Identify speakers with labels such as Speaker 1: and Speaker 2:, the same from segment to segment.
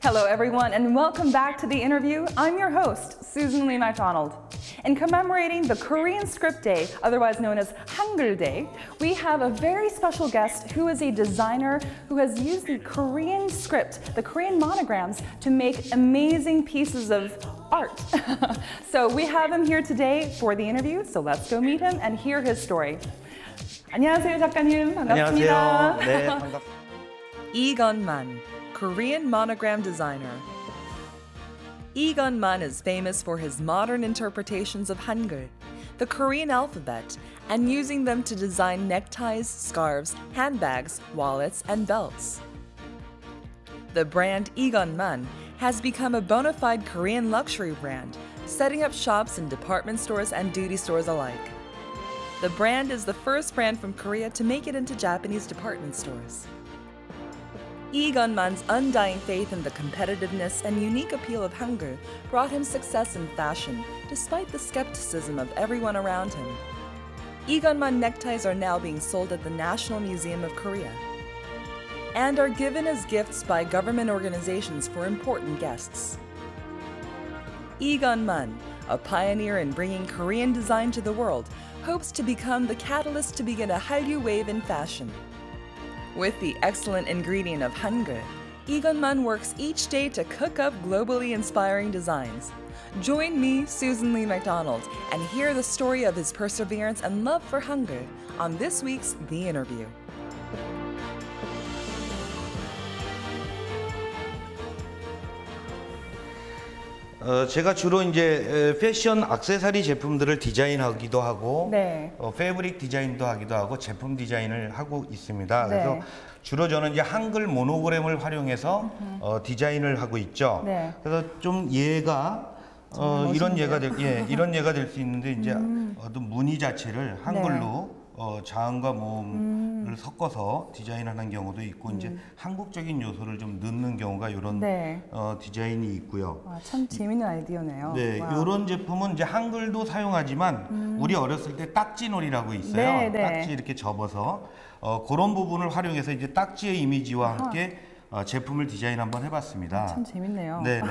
Speaker 1: Hello everyone and welcome back to The Interview. I'm your host, Susan Lee MacDonald. In commemorating the Korean Script Day, otherwise known as Hangul Day, we have a very special guest who is a designer who has used the Korean script, the Korean monograms, to make amazing pieces of art. So we have him here today for the interview, so let's go meet him and hear his story. 안녕하세요, 작가님. 반갑습니다.
Speaker 2: 안녕하세요. 네, 반갑습니다.
Speaker 3: Lee Gun-man, Korean monogram designer. Lee Gun-man is famous for his modern interpretations of Hangul, the Korean alphabet, and using them to design neckties, scarves, handbags, wallets, and belts. The brand Lee Gun-man has become a bona fide Korean luxury brand, setting up shops in department stores and duty stores alike. The brand is the first brand from Korea to make it into Japanese department stores. Lee Gun-man's undying faith in the competitiveness and unique appeal of Hangul brought him success in fashion, despite the skepticism of everyone around him. Lee Gun-man neckties are now being sold at the National Museum of Korea and are given as gifts by government organizations for important guests. Lee Gun-man, a pioneer in bringing Korean design to the world, hopes to become the catalyst to begin a Hallyu wave in fashion. With the excellent ingredient of Hangul, Lee Gun-man works each day to cook up globally inspiring designs. Join me, Susan Lee MacDonald, and hear the story of his perseverance and love for Hangul on this week's The Interview.
Speaker 2: 제가 주로 이제 패션 액세서리 제품들을 디자인하기도 하고,
Speaker 1: 네.
Speaker 2: 패브릭 디자인도 하기도 하고, 제품 디자인을 하고 있습니다. 그래서
Speaker 1: 네.
Speaker 2: 주로 저는 이제 한글 모노그램을 활용해서 디자인을 하고 있죠.
Speaker 1: 네.
Speaker 2: 그래서 좀 얘가 이런 예가 될 수 있는데 이제 어떤 무늬 자체를 한글로 자음과 모음을 섞어서 디자인하는 경우도 있고 이제 한국적인 요소를 좀 넣는 경우가 이런 디자인이 있고요.
Speaker 1: 와, 참 재밌는 아이디어네요.
Speaker 2: 네, 이런 제품은 이제 한글도 사용하지만 우리 어렸을 때 딱지놀이라고 있어요.
Speaker 1: 네, 네.
Speaker 2: 딱지 이렇게 접어서 그런 부분을 활용해서 이제 딱지의 이미지와 함께 제품을 디자인 한번 해봤습니다.
Speaker 1: 참 재밌네요.
Speaker 2: 네, 네.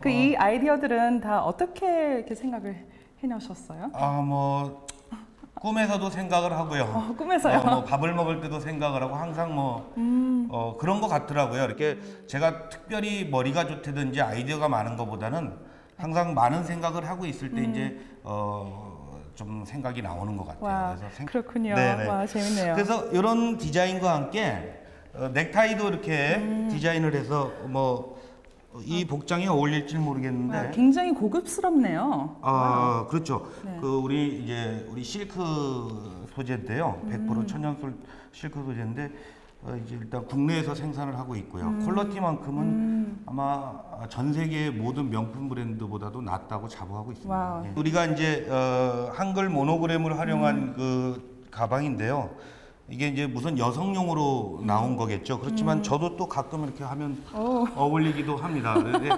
Speaker 2: 그래서
Speaker 1: 이 아이디어들은 다 어떻게 이렇게 생각을 해놓으셨어요?
Speaker 2: 뭐 꿈에서도 생각을 하고요.
Speaker 1: 꿈에서요?
Speaker 2: 뭐 밥을 먹을 때도 생각을 하고 항상 그런 것 같더라고요. 이렇게 제가 특별히 머리가 좋다든지 아이디어가 많은 것보다는 항상 많은 생각을 하고 있을 때 이제 좀 생각이 나오는 것 같아요.
Speaker 1: 와,
Speaker 2: 그래서
Speaker 1: 그렇군요.
Speaker 2: 네네.
Speaker 1: 와, 재밌네요.
Speaker 2: 그래서 이런 디자인과 함께 넥타이도 이렇게 디자인을 해서 이 복장에 어울릴지 모르겠는데
Speaker 1: 와, 굉장히 고급스럽네요.
Speaker 2: 그렇죠.
Speaker 1: 네.
Speaker 2: 우리 실크 소재인데요. 100% 천연 실크 소재인데 이제 일단 국내에서 생산을 하고 있고요. 퀄리티만큼은 아마 전 세계 모든 명품 브랜드보다도 낫다고 자부하고 있습니다. 예. 우리가 이제 한글 모노그램을 활용한 그 가방인데요. 이게 이제 무슨 여성용으로 나온 거겠죠. 그렇지만 저도 또 가끔 이렇게 하면 어울리기도 합니다. 근데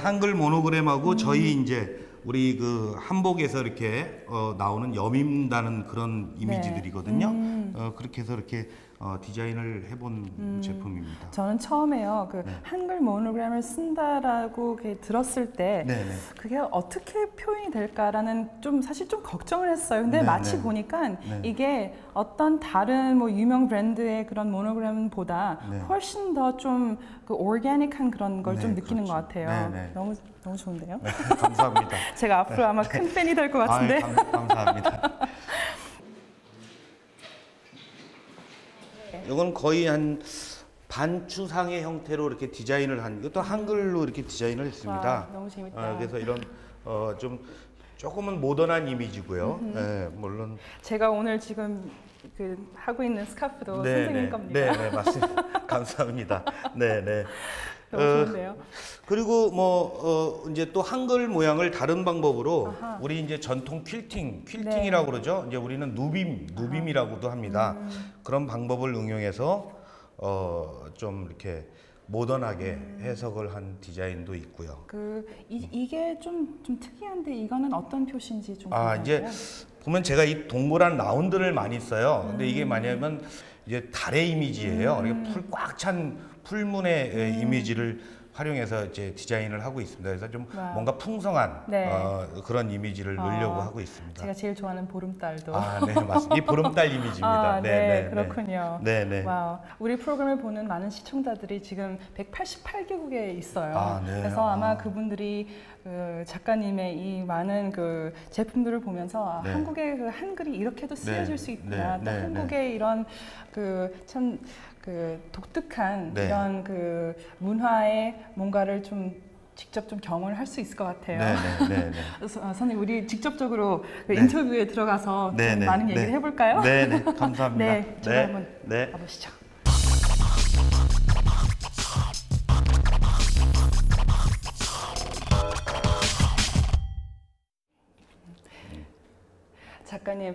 Speaker 2: 한글 모노그램하고 저희 이제 우리 그 한복에서 이렇게 나오는 여민다는 그런 이미지들이거든요. 그렇게 해서 이렇게 디자인을 해본 제품입니다.
Speaker 1: 저는 처음에요, 한글 모노그램을 쓴다라고 들었을 때 그게 어떻게 표현이 될까라는 사실 좀 걱정을 했어요. 근데 마치 보니까 이게 어떤 다른 유명 브랜드의 그런 모노그램보다 훨씬 더 좀 오르가닉한 그런 걸 좀 느끼는 것 같아요. 너무 좋은데요?
Speaker 2: 네, 감사합니다.
Speaker 1: 제가 앞으로 아마 큰 팬이 될 것 같은데.
Speaker 2: 감사합니다. 이건 거의 한 반추상의 형태로 이렇게 디자인을 한, 이것도 한글로 이렇게 디자인을 했습니다.
Speaker 1: 와, 너무 재밌다.
Speaker 2: 그래서 이런 좀 조금은 모던한 이미지고요. 네, 물론
Speaker 1: 제가 오늘 지금 하고 있는 스카프도 선생님 겁니다.
Speaker 2: 네, 맞습니다. 감사합니다. 네.
Speaker 1: 너무 좋은데요.
Speaker 2: 그리고 이제 또 한글 모양을 다른 방법으로 우리 이제 전통 퀼팅이라고 그러죠. 이제 우리는 누빔이라고도 합니다. 그런 방법을 응용해서 좀 이렇게 모던하게 해석을 한 디자인도 있고요.
Speaker 1: 이게 좀 특이한데 이거는 어떤 표시인지 좀
Speaker 2: 이제 보면 제가 이 동그란 라운드를 많이 써요. 근데 이게 뭐냐면 이제 달의 이미지예요. 풀 꽉 찬 풀문의 이미지를 활용해서 이제 디자인을 하고 있습니다. 그래서 좀
Speaker 1: 와.
Speaker 2: 뭔가 풍성한
Speaker 1: 네.
Speaker 2: 그런 이미지를 넣으려고 하고 있습니다.
Speaker 1: 제가 제일 좋아하는 보름달도.
Speaker 2: 아, 네, 맞습니다. 이 보름달 이미지입니다.
Speaker 1: 아, 네, 그렇군요.
Speaker 2: 네, 네.
Speaker 1: 와우. 우리 프로그램을 보는 많은 시청자들이 지금 188개국에 있어요.
Speaker 2: 아, 네.
Speaker 1: 그래서 아마 그분들이 그 작가님의 이 많은 그 제품들을 보면서
Speaker 2: 네.
Speaker 1: 한국의 그 한글이 이렇게도 쓰여질
Speaker 2: 네.
Speaker 1: 수 있구나.
Speaker 2: 네.
Speaker 1: 또
Speaker 2: 네.
Speaker 1: 한국의 이런 그 참 그 독특한
Speaker 2: 네.
Speaker 1: 이런 그 문화의 뭔가를 좀 직접 좀 경험을 할 수 있을 것 같아요.
Speaker 2: 네.
Speaker 1: 선생님, 우리 직접적으로 그
Speaker 2: 네.
Speaker 1: 인터뷰에 들어가서
Speaker 2: 네,
Speaker 1: 좀
Speaker 2: 네,
Speaker 1: 많은
Speaker 2: 네.
Speaker 1: 얘기를 해볼까요?
Speaker 2: 네, 감사합니다.
Speaker 1: 네, 저도 한번
Speaker 2: 네.
Speaker 1: 가보시죠. 작가님,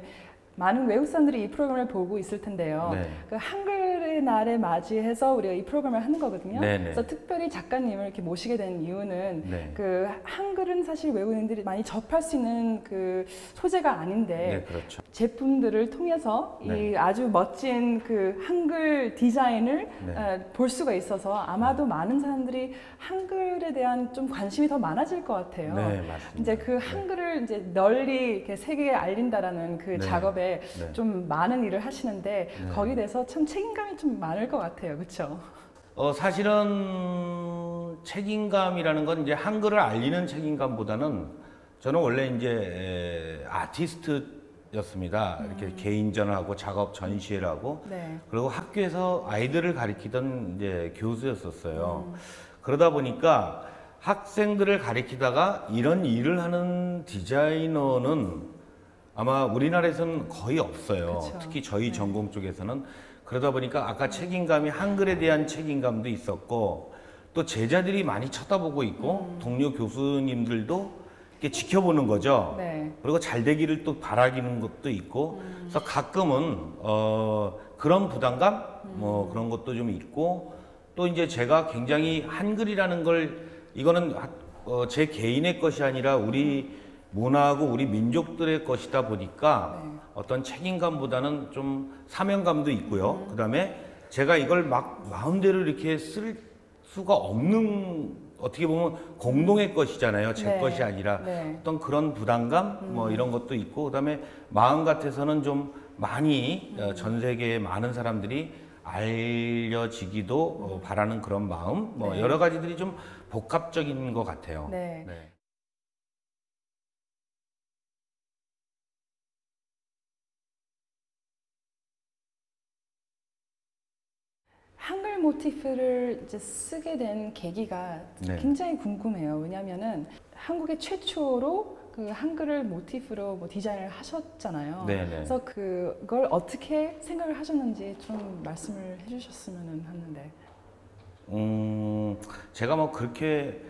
Speaker 1: 많은 외국 사람들이 이 프로그램을 보고 있을 텐데요.
Speaker 2: 네.
Speaker 1: 그 한글의 날을 맞이해서 우리가 이 프로그램을 하는 거거든요.
Speaker 2: 네, 네.
Speaker 1: 그래서 특별히 작가님을 이렇게 모시게 된 이유는
Speaker 2: 네.
Speaker 1: 그 한글은 사실 외국인들이 많이 접할 수 있는 그 소재가 아닌데
Speaker 2: 네, 그렇죠.
Speaker 1: 제품들을 통해서
Speaker 2: 네.
Speaker 1: 이 아주 멋진 그 한글 디자인을
Speaker 2: 네.
Speaker 1: 볼 수가 있어서 아마도 많은 사람들이 한글에 대한 좀 관심이 더 많아질 것 같아요.
Speaker 2: 네, 맞습니다.
Speaker 1: 이제 그 한글을 이제 널리 이렇게 세계에 알린다라는 그
Speaker 2: 네.
Speaker 1: 작업에
Speaker 2: 네.
Speaker 1: 좀 많은 일을 하시는데
Speaker 2: 네.
Speaker 1: 거기에 대해서 참 책임감이 좀 많을 것 같아요, 그렇죠?
Speaker 2: 사실은 책임감이라는 건 이제 한글을 알리는 책임감보다는 저는 원래 이제 아티스트였습니다. 이렇게 개인전을 하고 작업 전시회를 하고
Speaker 1: 네.
Speaker 2: 그리고 학교에서 아이들을 가리키던 이제 교수였었어요. 그러다 보니까 학생들을 가리키다가 이런 일을 하는 디자이너는 아마 우리나라에서는 거의 없어요.
Speaker 1: 그쵸.
Speaker 2: 특히 저희
Speaker 1: 네.
Speaker 2: 전공 쪽에서는. 그러다 보니까 아까 책임감이 한글에 대한 책임감도 있었고 또 제자들이 많이 쳐다보고 있고 동료 교수님들도 이렇게 지켜보는 거죠.
Speaker 1: 네.
Speaker 2: 그리고 잘 되기를 또 바라기는 것도 있고 그래서 가끔은 그런 부담감 뭐 그런 것도 좀 있고 또 이제 제가 굉장히 한글이라는 걸 이거는 제 개인의 것이 아니라 우리 문화하고 우리 민족들의 것이다 보니까
Speaker 1: 네.
Speaker 2: 어떤 책임감보다는 좀 사명감도 있고요. 그다음에 제가 이걸 막 마음대로 이렇게 쓸 수가 없는 어떻게 보면 공동의 것이잖아요. 제
Speaker 1: 네.
Speaker 2: 것이 아니라
Speaker 1: 네.
Speaker 2: 어떤 그런 부담감 뭐 이런 것도 있고 그다음에 마음 같아서는 좀 많이 전 세계의 많은 사람들이 알려지기도 바라는 그런 마음 뭐
Speaker 1: 네.
Speaker 2: 여러 가지들이 좀 복합적인 것 같아요.
Speaker 1: 네.
Speaker 2: 네.
Speaker 1: 한글 모티프를 이제 쓰게 된 계기가
Speaker 2: 네.
Speaker 1: 굉장히 궁금해요. 왜냐하면은 한국의 최초로 그 한글을 모티프로 뭐 디자인을 하셨잖아요.
Speaker 2: 네, 네.
Speaker 1: 그래서 그걸 어떻게 생각을 하셨는지 좀 말씀을 해주셨으면 하는데.
Speaker 2: 제가 뭐 그렇게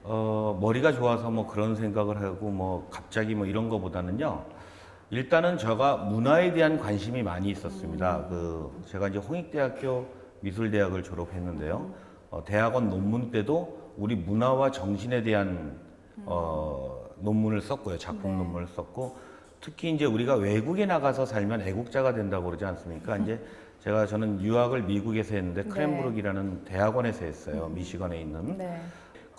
Speaker 2: 머리가 좋아서 뭐 그런 생각을 하고 뭐 갑자기 뭐 이런 거보다는요. 일단은 제가 문화에 대한 관심이 많이 있었습니다. 제가 이제 홍익대학교 미술대학을 졸업했는데요. 대학원 논문 때도 우리 문화와 정신에 대한 논문을 썼고요. 작품
Speaker 1: 네.
Speaker 2: 논문을 썼고 특히 이제 우리가 외국에 나가서 살면 애국자가 된다고 그러지 않습니까? 이제 저는 유학을 미국에서 했는데
Speaker 1: 네.
Speaker 2: 크랜브룩이라는 대학원에서 했어요. 미시건에 있는.
Speaker 1: 네.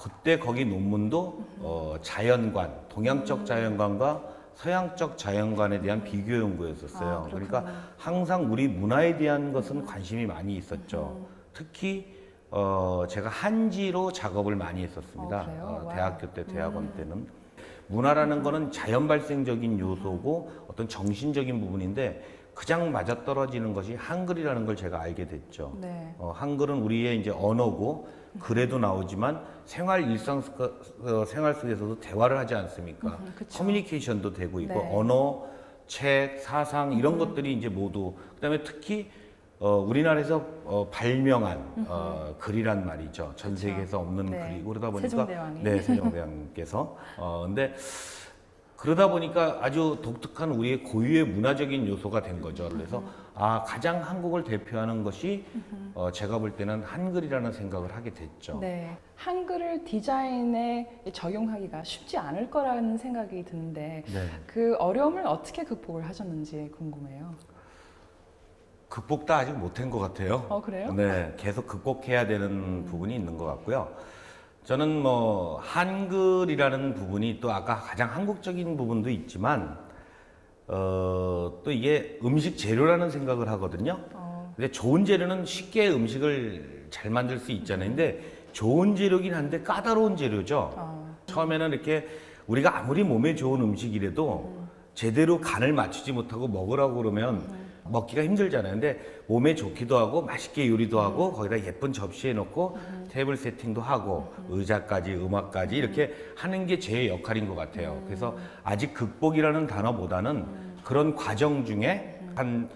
Speaker 2: 그때 거기 논문도 자연관, 동양적 자연관과 서양적 자연관에 대한 비교 연구였었어요.
Speaker 1: 아,
Speaker 2: 그러니까 항상 우리 문화에 대한 것은 관심이 많이 있었죠. 특히 제가 한지로 작업을 많이 했었습니다.
Speaker 1: 그래요? 와우.
Speaker 2: 대학교 때, 대학원 때는. 문화라는 거는 자연 발생적인 요소고 어떤 정신적인 부분인데 가장 맞아떨어지는 것이 한글이라는 걸 제가 알게 됐죠.
Speaker 1: 네.
Speaker 2: 한글은 우리의 이제 언어고 글에도 나오지만 생활 속에서도 대화를 하지 않습니까?
Speaker 1: 그쵸.
Speaker 2: 커뮤니케이션도 되고 있고
Speaker 1: 네.
Speaker 2: 언어, 책, 사상 이런 것들이 이제 모두 그다음에 특히 우리나라에서 발명한 글이란 말이죠. 전 세계에서 없는
Speaker 1: 네.
Speaker 2: 글이고 그러다 보니까
Speaker 1: 세종대왕이.
Speaker 2: 네, 세종대왕께서 근데 그러다 보니까 아주 독특한 우리의 고유의 문화적인 요소가 된 거죠. 그래서 가장 한국을 대표하는 것이 제가 볼 때는 한글이라는 생각을 하게 됐죠.
Speaker 1: 네. 한글을 디자인에 적용하기가 쉽지 않을 거라는 생각이 드는데
Speaker 2: 네.
Speaker 1: 그 어려움을 어떻게 극복을 하셨는지 궁금해요.
Speaker 2: 극복도 아직 못한 것 같아요.
Speaker 1: 그래요?
Speaker 2: 네, 계속 극복해야 되는 부분이 있는 것 같고요. 저는 뭐 한글이라는 부분이 또 아까 가장 한국적인 부분도 있지만 또 이게 음식 재료라는 생각을 하거든요. 근데 좋은 재료는 쉽게 음식을 잘 만들 수 있잖아요. 근데 좋은 재료긴 한데 까다로운 재료죠. 처음에는 이렇게 우리가 아무리 몸에 좋은 음식이라도 제대로 간을 맞추지 못하고 먹으라고 그러면 먹기가 힘들잖아요. 근데 몸에 좋기도 하고 맛있게 요리도 하고 거기다 예쁜 접시에 놓고 테이블 세팅도 하고 의자까지 음악까지 이렇게 하는 게 제 역할인 것 같아요. 그래서 아직 극복이라는 단어보다는 그런 과정 중에 한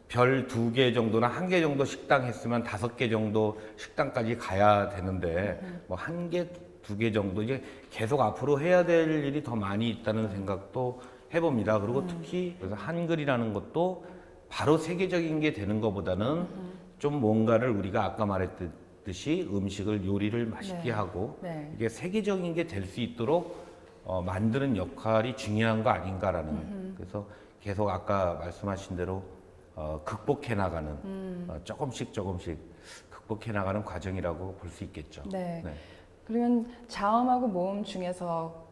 Speaker 2: 별 2개 정도나 1개 정도 식당 했으면 5개 정도 식당까지 가야 되는데 뭐 1개, 2개 정도 이제 계속 앞으로 해야 될 일이 더 많이 있다는 생각도 해봅니다. 그리고 특히 그래서 한글이라는 것도 바로 세계적인 게 되는 것보다는 좀 뭔가를 우리가 아까 말했듯이 음식을 요리를 맛있게 하고 이게 세계적인 게 될 수 있도록 만드는 역할이 중요한 거 아닌가라는 그래서 계속 아까 말씀하신 대로 극복해 나가는 조금씩 극복해 나가는 과정이라고 볼 수 있겠죠.
Speaker 1: 네. 그러면 자음하고 모음 중에서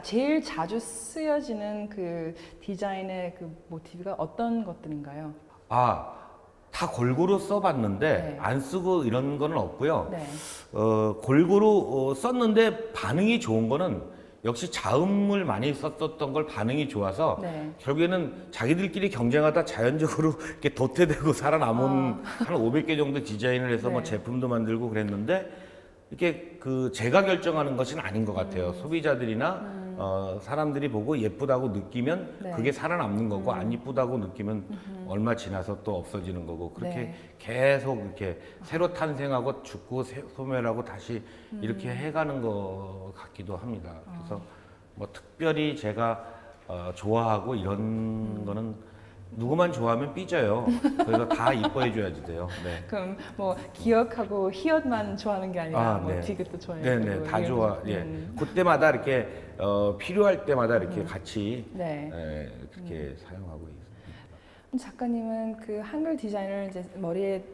Speaker 1: 제일 자주 쓰여지는 그 디자인의 그 모티브가 어떤 것들인가요?
Speaker 2: 다 골고루 써봤는데 안 쓰고 이런 거는 없고요.
Speaker 1: 네.
Speaker 2: 골고루 썼는데 반응이 좋은 거는 역시 자음을 많이 썼었던 걸 반응이 좋아서 결국에는 자기들끼리 경쟁하다 자연적으로 이렇게 도태되고 살아남은 한 500개 정도 디자인을 해서 뭐 제품도 만들고 그랬는데 이렇게 그 제가 결정하는 것은 아닌 것 같아요. 소비자들이나 사람들이 보고 예쁘다고 느끼면 그게 살아남는 거고 안 예쁘다고 느끼면 얼마 지나서 또 없어지는 거고 그렇게 계속 이렇게 새로 탄생하고 죽고 소멸하고 다시 이렇게 해가는 것 같기도 합니다. 그래서 뭐 특별히 제가 좋아하고 이런 거는 누구만 좋아하면 삐져요. 그래서 다 이뻐해 줘야지 돼요. 네.
Speaker 1: 그럼 뭐 기억하고 히읗만 좋아하는 게 아니라 뭐 디귿도 좋아해요.
Speaker 2: 네네 다 좋아. 그때마다 이렇게 필요할 때마다 이렇게 같이 그렇게 사용하고 있습니다.
Speaker 1: 작가님은 그 한글 디자인을 이제 머리에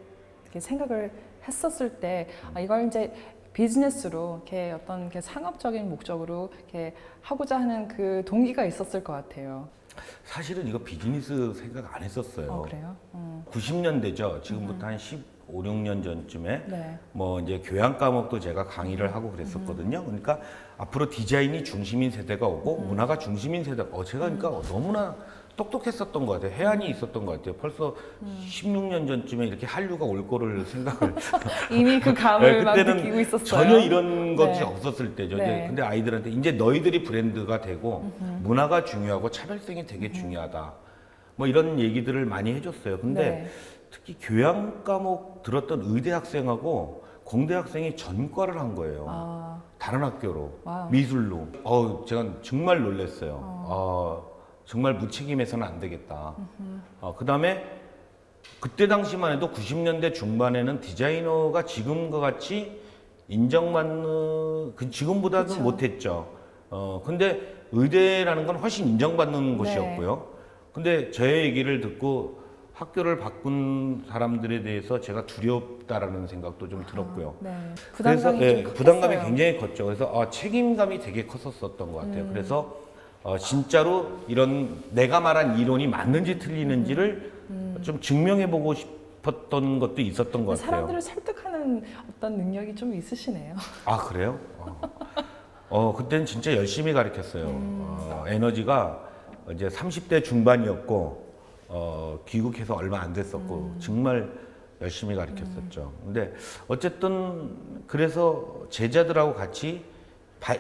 Speaker 1: 이렇게 생각을 했었을 때 이걸 이제 비즈니스로 이렇게 어떤 이렇게 상업적인 목적으로 이렇게 하고자 하는 그 동기가 있었을 것 같아요.
Speaker 2: 사실은 이거 비즈니스 생각 안 했었어요.
Speaker 1: 그래요?
Speaker 2: 90년대죠. 지금부터 한 15, 16년 전쯤에 뭐 이제 교양 과목도 제가 강의를 하고 그랬었거든요. 그러니까 앞으로 디자인이 중심인 세대가 오고 문화가 중심인 세대가 제가 그러니까 너무나 똑똑했었던 것 같아요. 해안이 있었던 것 같아요. 벌써 16년 전쯤에 이렇게 한류가 올 거를 생각을
Speaker 1: 이미 그 감을 막 느끼고 있었어요.
Speaker 2: 전혀 이런 것이 없었을 때죠. 근데 아이들한테 이제 너희들이 브랜드가 되고 문화가 중요하고 차별성이 되게 중요하다. 뭐 이런 얘기들을 많이 해줬어요. 근데 특히 교양 과목 들었던 의대 학생하고 공대 학생이 전과를 한 거예요. 다른 학교로 미술로. 제가 정말 놀랐어요. 정말 무책임해서는 안 되겠다. 그 다음에 그때 당시만 해도 90년대 중반에는 디자이너가 지금과 같이 인정받는, 지금보다는 못했죠. 근데 의대라는 건 훨씬 인정받는 곳이었고요. 근데 제 얘기를 듣고 학교를 바꾼 사람들에 대해서 제가 두렵다라는 생각도 좀 들었고요.
Speaker 1: 부담감이
Speaker 2: 그래서
Speaker 1: 좀
Speaker 2: 부담감이
Speaker 1: 컸어요.
Speaker 2: 굉장히 컸죠. 그래서 책임감이 되게 컸었던 것 같아요. 그래서 진짜로 이런 내가 말한 이론이 맞는지 틀리는지를 좀 증명해보고 싶었던 것도 있었던 것 같아요.
Speaker 1: 사람들을 설득하는 어떤 능력이 좀 있으시네요.
Speaker 2: 그래요? 그때는 진짜 열심히 가르쳤어요. 에너지가 이제 30대 중반이었고 귀국해서 얼마 안 됐었고 정말 열심히 가르쳤었죠. 근데 어쨌든 그래서 제자들하고 같이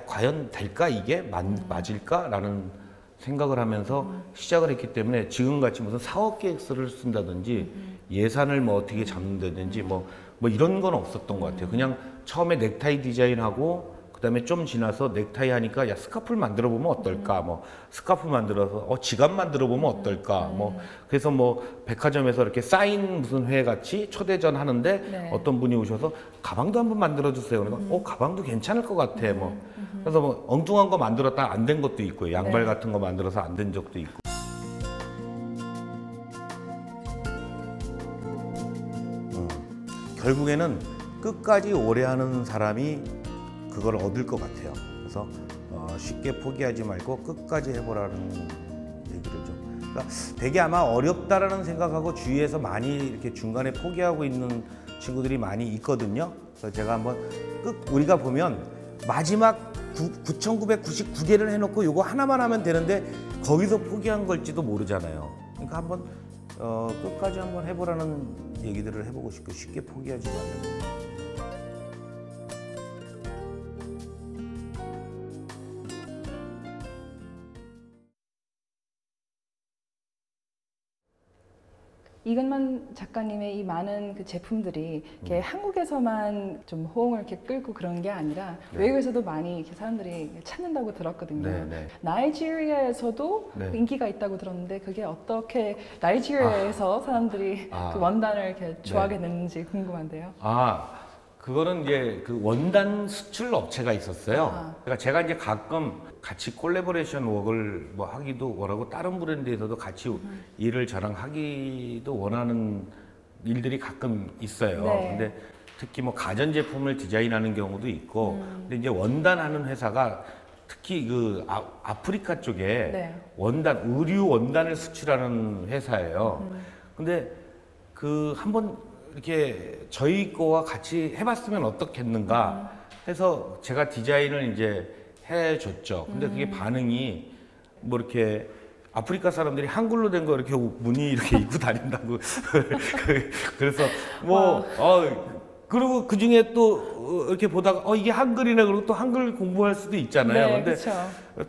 Speaker 2: 과연 될까 이게 맞을까라는 생각을 하면서 시작을 했기 때문에 지금같이 무슨 사업 계획서를 쓴다든지 예산을 뭐 어떻게 잡는다든지 뭐 이런 건 없었던 것 같아요. 그냥 처음에 넥타이 디자인하고 그다음에 좀 지나서 넥타이 하니까 야 스카프를 만들어 보면 어떨까 뭐 스카프 만들어서 지갑 만들어 보면 어떨까 뭐 그래서 뭐 백화점에서 이렇게 사인 무슨 회 같이 초대전 하는데 어떤 분이 오셔서 가방도 한번 만들어 주세요. 그러니까 가방도 괜찮을 것 같아 뭐 그래서 뭐 엉뚱한 거 만들었다 안 된 것도 있고요. 양발 같은 거 만들어서 안 된 적도 있고. 결국에는 끝까지 오래 하는 사람이 그걸 얻을 것 같아요. 그래서 쉽게 포기하지 말고 끝까지 해보라는 얘기를 좀. 그러니까 되게 아마 어렵다라는 생각하고 주위에서 많이 이렇게 중간에 포기하고 있는 친구들이 많이 있거든요. 그래서 제가 한번 우리가 보면 마지막 9,999개를 해놓고 요거 하나만 하면 되는데 거기서 포기한 걸지도 모르잖아요. 그러니까 한번 끝까지 한번 해보라는 얘기들을 해보고 싶고 쉽게 포기하지 말라는.
Speaker 1: 이건만 작가님의 이 많은 그 제품들이 이렇게 한국에서만 좀 호응을 이렇게 끌고 그런 게 아니라 외국에서도 많이 이렇게 사람들이 찾는다고 들었거든요. 나이지리아에서도 인기가 있다고 들었는데 그게 어떻게 나이지리아에서 사람들이 그 원단을 이렇게 좋아하게 됐는지 궁금한데요.
Speaker 2: 그거는 이제 그 원단 수출 업체가 있었어요. 그러니까 제가 이제 가끔 같이 콜라보레이션 웍을 뭐 하기도 원하고 다른 브랜드에서도 같이 일을 저랑 하기도 원하는 일들이 가끔 있어요. 근데 특히 뭐 가전제품을 디자인하는 경우도 있고, 근데 이제 원단하는 회사가 특히 그 아프리카 쪽에 원단, 의류 원단을 수출하는 회사예요. 근데 그 한번 이렇게 저희 거와 같이 해봤으면 어떻겠는가 해서 제가 디자인을 이제 해줬죠. 근데 그게 반응이 뭐 이렇게 아프리카 사람들이 한글로 된 거 이렇게 무늬 이렇게 입고 다닌다고. 그래서 뭐, 그리고 그 중에 또 이렇게 보다가 이게 한글이네 그러고 또 한글 공부할 수도 있잖아요. 근데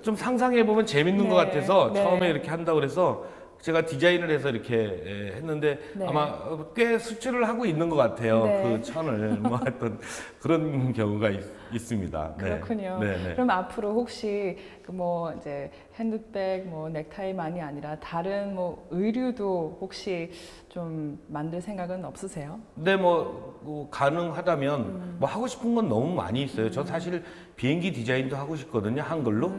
Speaker 2: 좀 상상해보면 재밌는 것 같아서 처음에 이렇게 한다고 그래서 제가 디자인을 해서 이렇게 했는데 아마 꽤 수출을 하고 있는 것 같아요. 그 천을 뭐 했던 그런 경우가 있습니다.
Speaker 1: 그렇군요. 그럼 앞으로 혹시 그 뭐 이제 핸드백, 뭐 넥타이만이 아니라 다른 뭐 의류도 혹시 좀 만들 생각은 없으세요? 네,
Speaker 2: 뭐 가능하다면 뭐 하고 싶은 건 너무 많이 있어요. 저 사실 비행기 디자인도 하고 싶거든요, 한글로.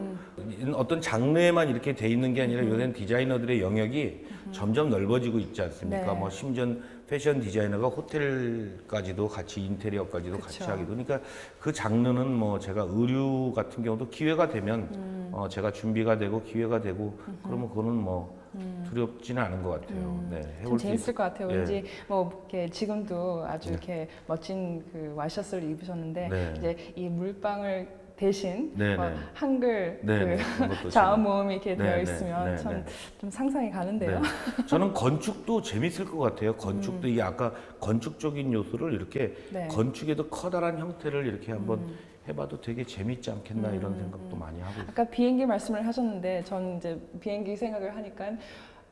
Speaker 2: 어떤 장르에만 이렇게 돼 있는 게 아니라 요새는 디자이너들의 영역이 점점 넓어지고 있지 않습니까? 뭐 심지어 패션 디자이너가 호텔까지도 같이 인테리어까지도 같이 하기도. 그러니까 그 장르는 뭐 제가 의류 같은 경우도 기회가 되면 제가 준비가 되고 기회가 되고 그러면 그거는 뭐 두렵지는 않은 것 같아요.
Speaker 1: 좀 재밌을 것 같아요. 왠지 뭐 이렇게 지금도 아주 이렇게 멋진 그 와이셔츠를 입으셨는데 이제 이 물방울 대신 한글 그 자음 모음이 이렇게 되어 있으면 참 좀 상상이 가는데요.
Speaker 2: 저는 건축도 재밌을 것 같아요. 건축도 이게 아까 건축적인 요소를 이렇게 건축에도 커다란 형태를 이렇게 한번 해봐도 되게 재밌지 않겠나 이런 생각도 많이 하고 있어요.
Speaker 1: 아까 비행기 말씀을 하셨는데 전 이제 비행기 생각을 하니까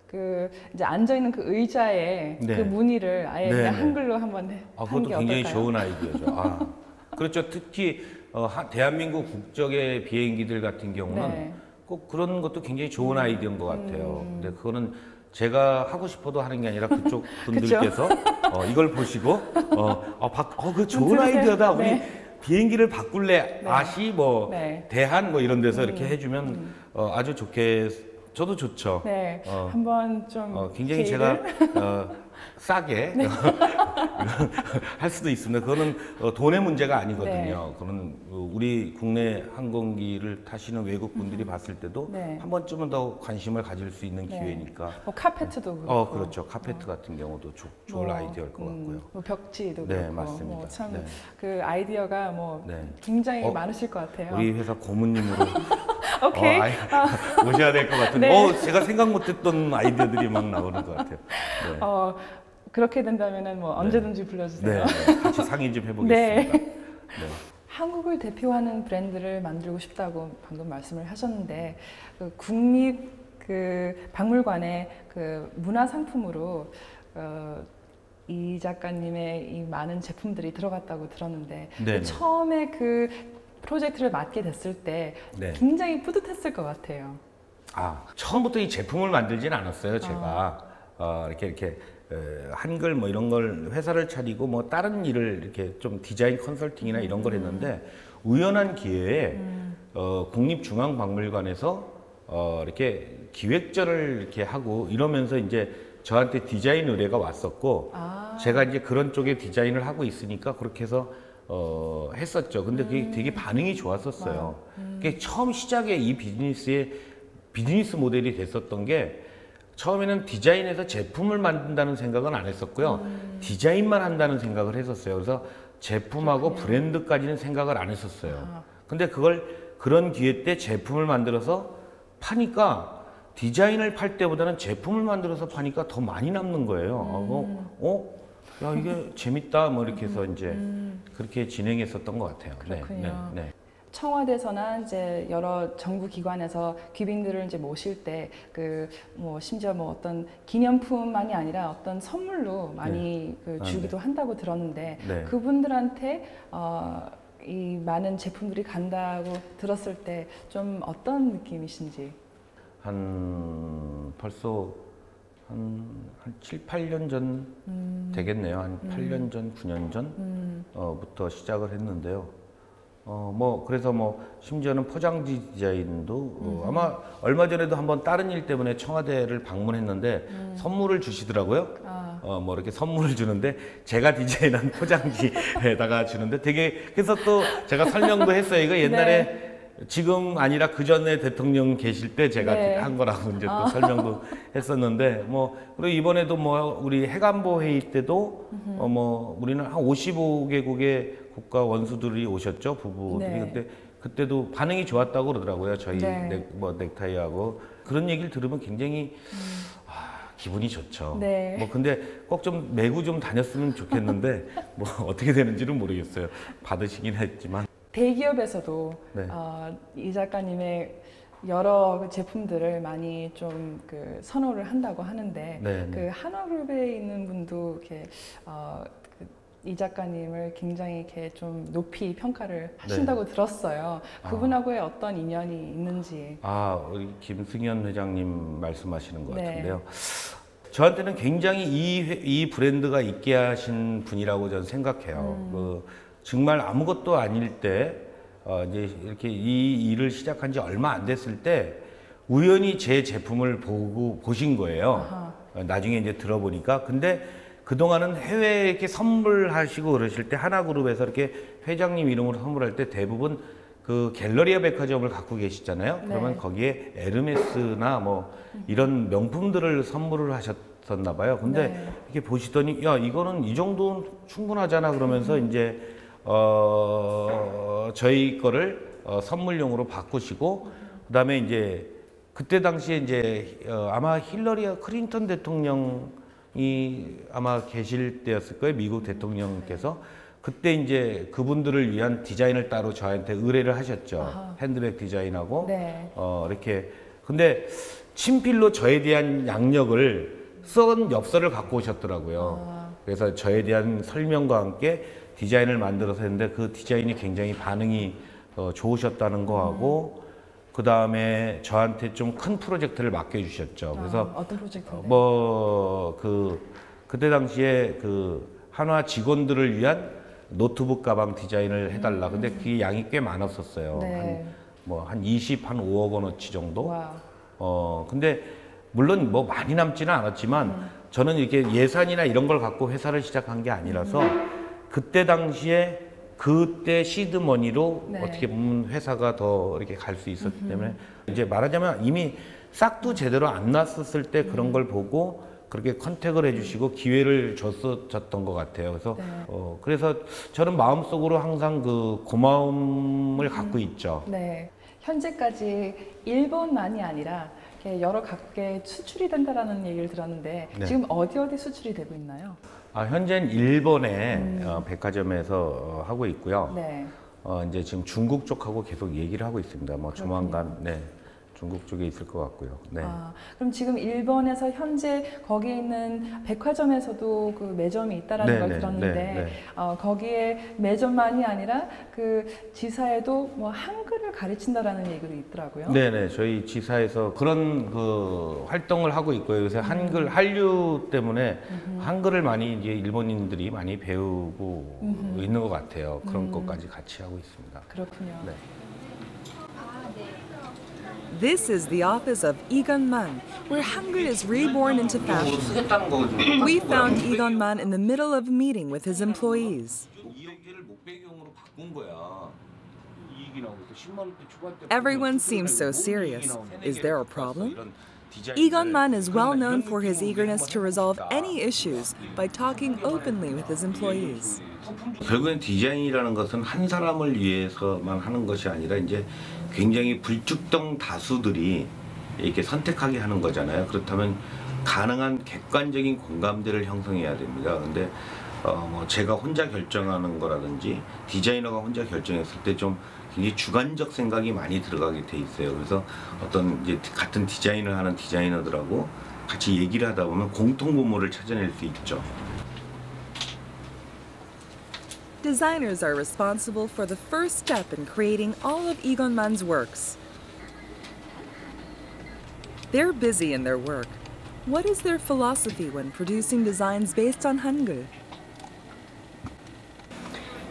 Speaker 1: 그 이제 앉아 있는 그 의자에 그 무늬를 아예 그냥 한글로 한번 하는
Speaker 2: 그것도
Speaker 1: 게
Speaker 2: 굉장히
Speaker 1: 어떨까요?
Speaker 2: 좋은 아이디어죠. 그렇죠. 특히 대한민국 국적의 비행기들 같은 경우는 꼭 그런 것도 굉장히 좋은 아이디어인 것 같아요. 근데 그거는 제가 하고 싶어도 하는 게 아니라 그쪽 분들께서 이걸 보시고 그 좋은 아이디어다. 우리 비행기를 바꿀래 아시 뭐 대한 뭐 이런 데서 이렇게 해주면 아주 좋게 저도 좋죠.
Speaker 1: 한번 좀
Speaker 2: 굉장히 제가 싸게 할 수도 있습니다. 그거는 돈의 문제가 아니거든요. 그거는 우리 국내 항공기를 타시는 외국 분들이 봤을 때도 한 번쯤은 더 관심을 가질 수 있는 기회니까.
Speaker 1: 카페트도 그렇고.
Speaker 2: 그렇죠. 카페트 같은 경우도 좋은 아이디어일 것 같고요.
Speaker 1: 뭐 벽지도 그렇고.
Speaker 2: 맞습니다.
Speaker 1: 참 그 아이디어가 뭐 굉장히 많으실 것 같아요.
Speaker 2: 우리 회사 고문님으로
Speaker 1: 오케이.
Speaker 2: 오셔야 될 것 같은데 제가 생각 못했던 아이디어들이 막 나오는 것 같아요.
Speaker 1: 그렇게 된다면은 뭐 언제든지 불러주세요.
Speaker 2: 같이 상의 좀 해보겠습니다.
Speaker 1: 한국을 대표하는 브랜드를 만들고 싶다고 방금 말씀을 하셨는데 그 국립 그 박물관의 그 문화 상품으로 이 작가님의 이 많은 제품들이 들어갔다고 들었는데 처음에 그 프로젝트를 맡게 됐을 때 굉장히 뿌듯했을 것 같아요.
Speaker 2: 처음부터 이 제품을 만들지는 않았어요. 제가 이렇게 한글 뭐 이런 걸 회사를 차리고 뭐 다른 일을 이렇게 좀 디자인 컨설팅이나 이런 걸 했는데 우연한 기회에 국립중앙박물관에서 이렇게 기획전을 이렇게 하고 이러면서 이제 저한테 디자인 의뢰가 왔었고 제가 이제 그런 쪽에 디자인을 하고 있으니까 그렇게 해서 했었죠. 근데 그게 되게 반응이 좋았었어요. 그게 처음 시작에 이 비즈니스의 비즈니스 모델이 됐었던 게 처음에는 디자인에서 제품을 만든다는 생각은 안 했었고요. 디자인만 한다는 생각을 했었어요. 그래서 제품하고 브랜드까지는 생각을 안 했었어요. 근데 그런 기회 때 제품을 만들어서 파니까 디자인을 팔 때보다는 제품을 만들어서 파니까 더 많이 남는 거예요. 야, 이게 재밌다. 뭐 이렇게 해서 이제 그렇게 진행했었던 것 같아요.
Speaker 1: 그렇군요.
Speaker 2: 네.
Speaker 1: 청와대에서나 이제 여러 정부 기관에서 귀빈들을 이제 모실 때 뭐 심지어 뭐 어떤 기념품만이 아니라 어떤 선물로 많이 주기도 한다고 들었는데 그분들한테 이 많은 제품들이 간다고 들었을 때 좀 어떤 느낌이신지?
Speaker 2: 벌써 한 7, 8년 전 되겠네요. 한 8년 전, 9년 전부터 시작을 했는데요. 그래서 심지어는 포장지 디자인도 아마 얼마 전에도 한번 다른 일 때문에 청와대를 방문했는데 선물을 주시더라고요. 이렇게 선물을 주는데 제가 디자인한 포장지에다가 주는데 그래서 또 제가 설명도 했어요. 이거 옛날에 지금 아니라 그 전에 대통령 계실 때 제가 한 거라고 이제 또 설명도 했었는데 그리고 이번에도 우리 해관보 회의 때도 우리는 한 55개국의 국가 원수들이 오셨죠, 부부들이. 그때도 반응이 좋았다고 그러더라고요. 저희 넥타이하고 그런 얘기를 들으면 굉장히 기분이 좋죠. 근데 꼭 좀 메고 좀 다녔으면 좋겠는데 어떻게 되는지는 모르겠어요. 받으시긴 했지만.
Speaker 1: 대기업에서도 이 작가님의 여러 제품들을 많이 좀 선호를 한다고 하는데 한화그룹에 있는 분도 이렇게 이 작가님을 굉장히 이렇게 좀 높이 평가를 하신다고 들었어요. 그분하고의 어떤 인연이 있는지.
Speaker 2: 우리 김승현 회장님 말씀하시는 것 같은데요. 저한테는 굉장히 이 브랜드가 있게 하신 분이라고 저는 생각해요. 정말 아무것도 아닐 때 이제 이렇게 이 일을 시작한 지 얼마 안 됐을 때 우연히 제 제품을 보신 거예요. 나중에 이제 들어보니까. 근데 그동안은 해외에 이렇게 선물하시고 그러실 때 하나그룹에서 이렇게 회장님 이름으로 선물할 때 대부분 그 갤러리아 백화점을 갖고 계시잖아요. 그러면 거기에 에르메스나 이런 명품들을 선물을 하셨었나 봐요. 근데 이렇게 보시더니 야, 이거는 이 정도는 충분하잖아 그러면서 이제 저희 거를 선물용으로 바꾸시고 그다음에 이제 그때 당시에 이제 아마 힐러리 클린턴 대통령이 아마 계실 때였을 거예요. 미국 대통령께서. 그때 이제 그분들을 위한 디자인을 따로 저한테 의뢰를 하셨죠. 핸드백 디자인하고 이렇게. 근데 친필로 저에 대한 양력을 쓴 엽서를 갖고 오셨더라고요. 그래서 저에 대한 설명과 함께 디자인을 만들어서 했는데 그 디자인이 굉장히 반응이 좋으셨다는 거하고 그 다음에 저한테 좀 큰 프로젝트를 맡겨주셨죠. 그래서
Speaker 1: 어떤 프로젝트인데?
Speaker 2: 그때 당시에 한화 직원들을 위한 노트북 가방 디자인을 해달라. 근데 그게 양이 꽤 많았었어요. 한 5억 원어치 정도. 근데 물론 많이 남지는 않았지만 저는 이렇게 예산이나 이런 걸 갖고 회사를 시작한 게 아니라서 그때 당시에 그때 시드머니로 어떻게 보면 회사가 더 이렇게 갈 수 있었기 때문에 이제 말하자면 이미 싹도 제대로 안 났었을 때 그런 걸 보고 그렇게 컨택을 해주시고 기회를 줬던 것 같아요. 그래서 그래서 저는 마음속으로 항상 그 고마움을 갖고 있죠.
Speaker 1: 현재까지 일본만이 아니라 여러 각국에 수출이 된다라는 얘기를 들었는데 지금 어디 수출이 되고 있나요?
Speaker 2: 현재는 일본의 백화점에서 하고 있고요. 이제 지금 중국 쪽하고 계속 얘기를 하고 있습니다. 조만간 중국 쪽에 있을 것 같고요.
Speaker 1: 그럼 지금 일본에서 현재 거기에 있는 백화점에서도 그 매점이 있다라는 걸 들었는데 거기에 매점만이 아니라 그 지사에도 한글을 가르친다라는 얘기도 있더라고요.
Speaker 2: 저희 지사에서 그런 그 활동을 하고 있고요. 요새 한류 때문에 한글을 많이 이제 일본인들이 많이 배우고 있는 것 같아요. 그런 것까지 같이 하고 있습니다.
Speaker 1: 그렇군요.
Speaker 3: This is the office of Egonman, where Hangul is reborn into fashion.
Speaker 2: 쓰겠다는 거거든요.
Speaker 3: We found Egonman in the middle of a meeting with his employees. Everyone seems so serious. Is there a problem? Egonman is well known for his eagerness to resolve any issues by talking openly with his employees.
Speaker 2: 결국엔 디자인이라는 것은 한 사람을 위해서만 하는 것이 아니라 이제 굉장히 불특정 다수들이 이렇게 선택하게 하는 거잖아요. 그렇다면 가능한 객관적인 공감대를 형성해야 됩니다. 근데 뭐 제가 혼자 결정하는 거라든지 디자이너가 혼자 결정했을 때 좀 굉장히 주관적 생각이 많이 들어가게 돼 있어요. 그래서 어떤 이제 같은 디자인을 하는 디자이너들하고 같이 얘기를 하다 보면 공통 분모를 찾아낼 수 있죠.
Speaker 3: Designers are responsible for the first step in creating all of Egonman's works. They're busy in their work. What is their philosophy when producing designs based on Hangul?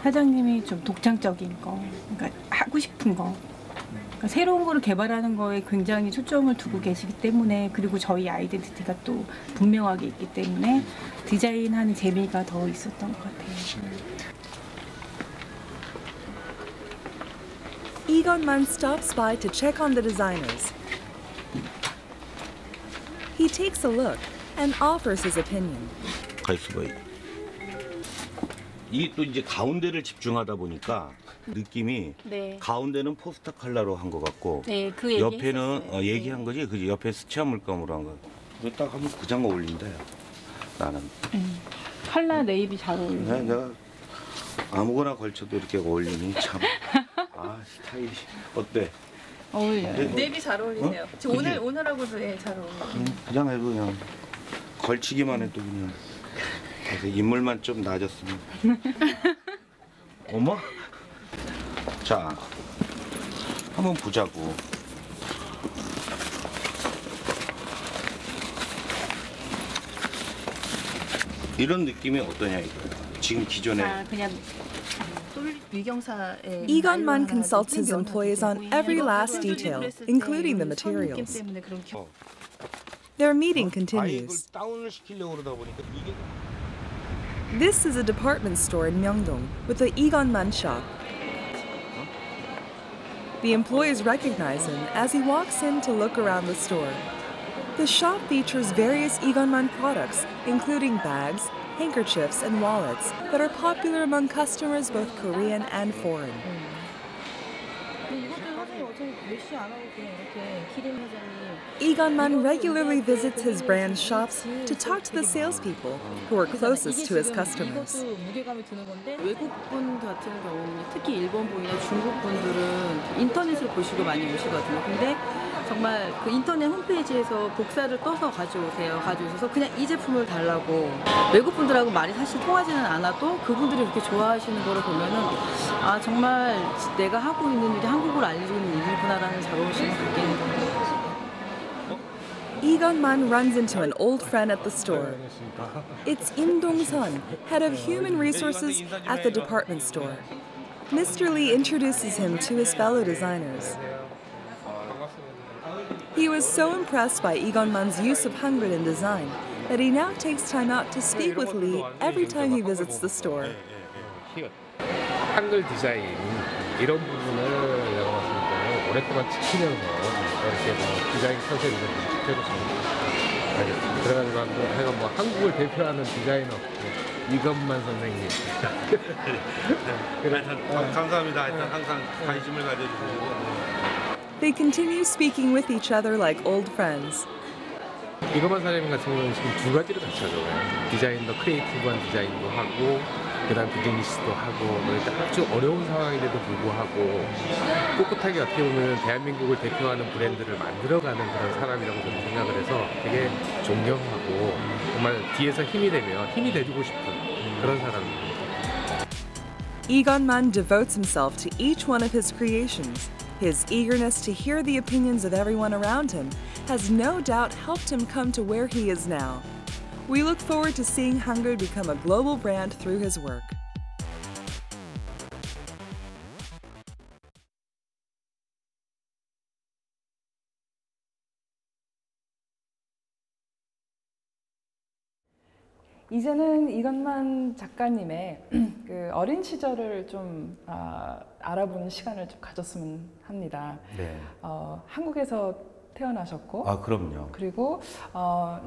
Speaker 4: 사장님이 좀 독창적인 거, 그러니까 하고 싶은 거, 그러니까 새로운 거를 개발하는 거에 굉장히 초점을 두고 계시기 때문에, 그리고 저희 아이덴티티가 또 분명하게 있기 때문에 디자인하는 재미가 더 있었던 것 같아요.
Speaker 3: Egonman stops by to check on the designers. He takes a look and offers his opinion.
Speaker 2: 이 또 이제 가운데를 집중하다 보니까 느낌이
Speaker 4: 네.
Speaker 2: 가운데는 포스터 컬러로 한 것 같고
Speaker 4: 네, 그
Speaker 2: 옆에는 얘기한 거지, 그지? 옆에 스치아 물감으로 한 거. 딱 하면 그 장어 어울린다. 나는.
Speaker 4: 컬러 네이비 잘 어울려요.
Speaker 2: 내가 아무거나 걸쳐도 이렇게 어울리니 참. 아 스타일이 어때?
Speaker 4: 어울려요.
Speaker 1: 네이비 잘 어울리네요. 저
Speaker 2: 그지?
Speaker 1: 오늘하고도 잘 어울려요.
Speaker 2: 그냥 해도 그냥 걸치기만 해도 그냥. 그래서 인물만 좀 낮았으면. 어머? 자, 한번 보자고. 이런 느낌이 어떠냐 이거야. 지금 기존에.
Speaker 4: 그냥
Speaker 3: Egonman consults his employees on every last detail, including the materials. Their meeting continues.
Speaker 2: 다운을 시키려고 그러다 보니까 이게.
Speaker 3: This is a department store in Myeongdong with the Egonman shop. The employees recognize him as he walks in to look around the store. The shop features various Egonman products, including bags, handkerchiefs, and wallets that are popular among customers both Korean and foreign. Egonman regularly visits his brand's shops to talk to the salespeople who are closest to his customers.
Speaker 4: 외국 분 같은 경우는 특히 일본 분이나 중국 분들은 인터넷을 보시고 많이 오시거든요. 근데 정말 그 인터넷 홈페이지에서 복사를 떠서 가져오셔서 그냥 이 제품을 달라고, 외국 분들하고 말이 사실 통하지는 않아도 그분들이 그렇게 좋아하시는 거를 보면은 아 정말 내가 하고 있는 일이 한국을 알리고 있는 일이구나라는 자긍심을 갖게 됩니다.
Speaker 3: Egonman runs into an old friend at the store. It's Im Dong-sun, head of human resources at the department store. Mr. Lee introduces him to his fellow designers. He was so impressed by Egonman's use of Hangul in design that he now takes time out to speak with Lee every time he visits the store.
Speaker 5: 한글 디자인 이런 부분을 내가 봤을 때는 오랫동안 지키면서 이렇게 뭐 디자인 컨셉을 좀 지켜줬습니다. 그래가지고 제가 뭐 한국을 대표하는 디자이너 이건만 선생님.
Speaker 2: 감사합니다. 하여튼 항상 관심을 가져주시고.
Speaker 3: They continue speaking with each other like old friends.
Speaker 5: 이건만 사장님 같은 경우는 지금 두 가지를 같이 하죠. 디자인도 크리에이티브한 디자인도 하고 그다음 비즈니스도 하고 아주 어려운 상황인데도 불구하고 꿋꿋하게 어떻게 보면 대한민국을 대표하는 브랜드를 만들어가는 그런 사람이라고 저는 생각을 해서 되게 존경하고 정말 뒤에서 힘이 되면 힘이 돼주고 싶은 그런 사람입니다.
Speaker 3: Egonman devotes himself to each one of his creations. His eagerness to hear the opinions of everyone around him has no doubt helped him come to where he is now. We look forward to seeing Hangul become a global brand through his work.
Speaker 1: 이제는 이것만 작가님의 그 어린 시절을 좀 알아보는 시간을 좀 가졌으면 합니다.
Speaker 2: 네.
Speaker 1: 한국에서 태어나셨고,
Speaker 2: 아, 그럼요.
Speaker 1: 그리고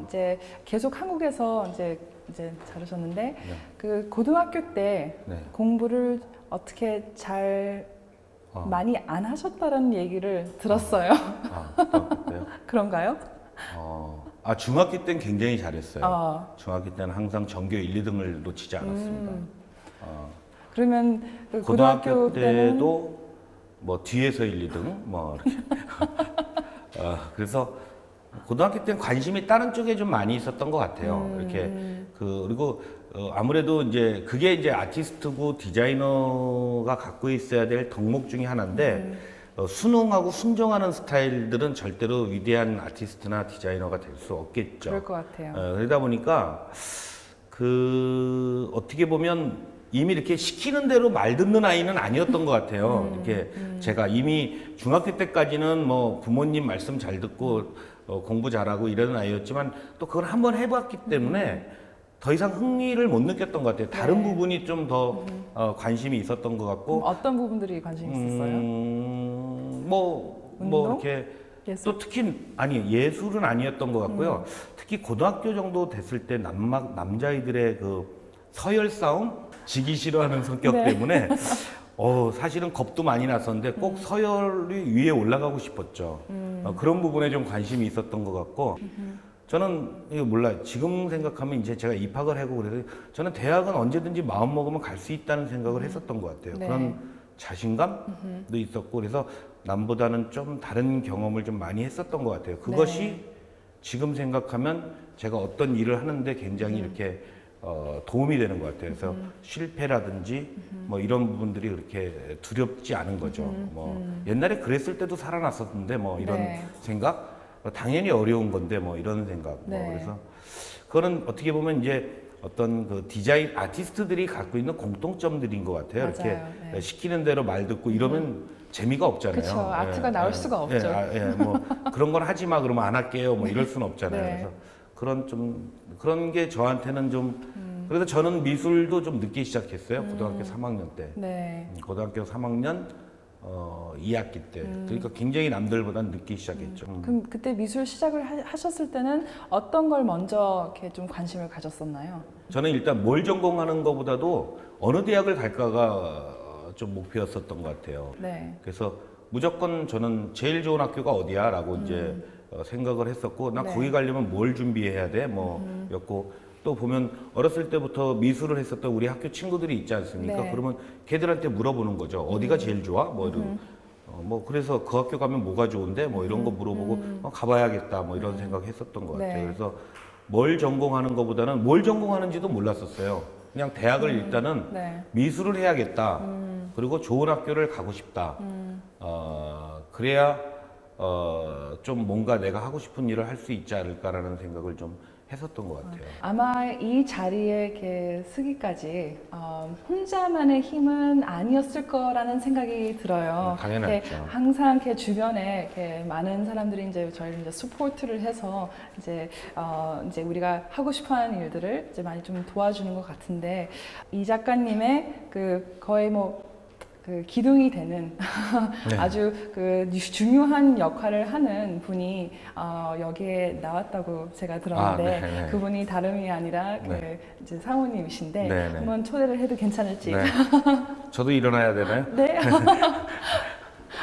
Speaker 1: 이제 계속 한국에서 이제 자라셨는데,
Speaker 2: 네.
Speaker 1: 그 고등학교 때
Speaker 2: 네.
Speaker 1: 공부를 어떻게 잘 많이 안 하셨다는 얘기를 들었어요.
Speaker 2: 그때요?
Speaker 1: 그런가요?
Speaker 2: 중학교 때는 굉장히 잘했어요. 중학교 때는 항상 전교 1, 2등을 놓치지 않았습니다.
Speaker 1: 그러면 그
Speaker 2: 고등학교 때도 뭐 뒤에서 1, 2등 뭐 이렇게. 그래서 고등학교 때는 관심이 다른 쪽에 좀 많이 있었던 것 같아요. 이렇게 그리고 아무래도 이제 그게 이제 아티스트고 디자이너가 갖고 있어야 될 덕목 중에 하나인데 순응하고 순종하는 스타일들은 절대로 위대한 아티스트나 디자이너가 될 수 없겠죠.
Speaker 1: 그럴 것 같아요.
Speaker 2: 그러다 보니까 그 어떻게 보면 이미 이렇게 시키는 대로 말 듣는 아이는 아니었던 것 같아요. 이렇게 제가 이미 중학교 때까지는 뭐 부모님 말씀 잘 듣고 공부 잘하고 이러는 아이였지만 또 그걸 한번 해봤기 때문에 더 이상 흥미를 못 느꼈던 것 같아요. 다른 부분이 좀 더 관심이 있었던 것 같고.
Speaker 1: 어떤 부분들이 관심이 있었어요?
Speaker 2: 뭐 이렇게
Speaker 1: 예술?
Speaker 2: 또 특히 예술은 아니었던 것 같고요. 특히 고등학교 정도 됐을 때 남자아이들의 그 서열 싸움 지기 싫어하는 성격 때문에 사실은 겁도 많이 났었는데 꼭 서열이 위에 올라가고 싶었죠. 그런 부분에 좀 관심이 있었던 것 같고. 저는 이거 몰라요. 지금 생각하면 이제 제가 입학을 하고 그래서 저는 대학은 언제든지 마음 먹으면 갈 수 있다는 생각을 했었던 것 같아요.
Speaker 1: 네.
Speaker 2: 그런 자신감도 있었고 그래서 남보다는 좀 다른 경험을 좀 많이 했었던 것 같아요. 그것이 지금 생각하면 제가 어떤 일을 하는데 굉장히 이렇게 도움이 되는 것 같아요. 그래서 실패라든지 뭐 이런 부분들이 그렇게 두렵지 않은 거죠. 뭐 옛날에 그랬을 때도 살아났었는데 뭐 이런 생각 당연히 어려운 건데 뭐 이런 생각. 그래서 그거는 어떻게 보면 이제 어떤 그 디자인 아티스트들이 갖고 있는 공통점들인 것 같아요.
Speaker 1: 맞아요.
Speaker 2: 이렇게 시키는 대로 말 듣고 이러면 재미가 없잖아요.
Speaker 1: 그렇죠. 아트가 나올 수가 없죠.
Speaker 2: 뭐 그런 건 하지 마 그러면 안 할게요. 뭐 이럴 수는 없잖아요. 그래서 그런 게 저한테는 좀 그래서 저는 미술도 좀 늦게 시작했어요. 고등학교 3학년 때. 고등학교 3학년 2학기 때. 그러니까 굉장히 남들보다는 늦게 시작했죠.
Speaker 1: 그럼 그때 미술 시작을 하셨을 때는 어떤 걸 먼저 이렇게 좀 관심을 가졌었나요?
Speaker 2: 저는 일단 뭘 전공하는 것보다도 어느 대학을 갈까가 좀 목표였었던 것 같아요. 그래서 무조건 저는 제일 좋은 학교가 어디야? 라고 이제 생각을 했었고, 나 거기 가려면 뭘 준비해야 돼? 였고, 또 보면 어렸을 때부터 미술을 했었던 우리 학교 친구들이 있지 않습니까? 그러면 걔들한테 물어보는 거죠. 어디가 제일 좋아? 뭐 그래서 그 학교 가면 뭐가 좋은데? 뭐 이런 거 물어보고 가봐야겠다. 뭐 이런 생각했었던 것 같아요. 그래서 뭘 전공하는 것보다는 뭘 전공하는지도 몰랐었어요. 그냥 대학을 일단은 미술을 해야겠다. 그리고 좋은 학교를 가고 싶다. 그래야 좀 뭔가 내가 하고 싶은 일을 할 수 있지 않을까라는 생각을 좀 했었던 것 같아요.
Speaker 1: 아마 이 자리에 이렇게 서기까지 혼자만의 힘은 아니었을 거라는 생각이 들어요.
Speaker 2: 당연하죠.
Speaker 1: 항상 이렇게 주변에 이렇게 많은 사람들이 이제 저희를 이제 서포트를 해서 이제 우리가 하고 싶어하는 일들을 이제 많이 좀 도와주는 것 같은데 이 작가님의 그 거의 뭐 그 기둥이 되는 아주 그 중요한 역할을 하는 분이 여기에 나왔다고 제가 들었는데 그분이 다름이 아니라 그 이제 사모님이신데 한번 초대를 해도 괜찮을지.
Speaker 2: 저도 일어나야 되나요?
Speaker 1: 네.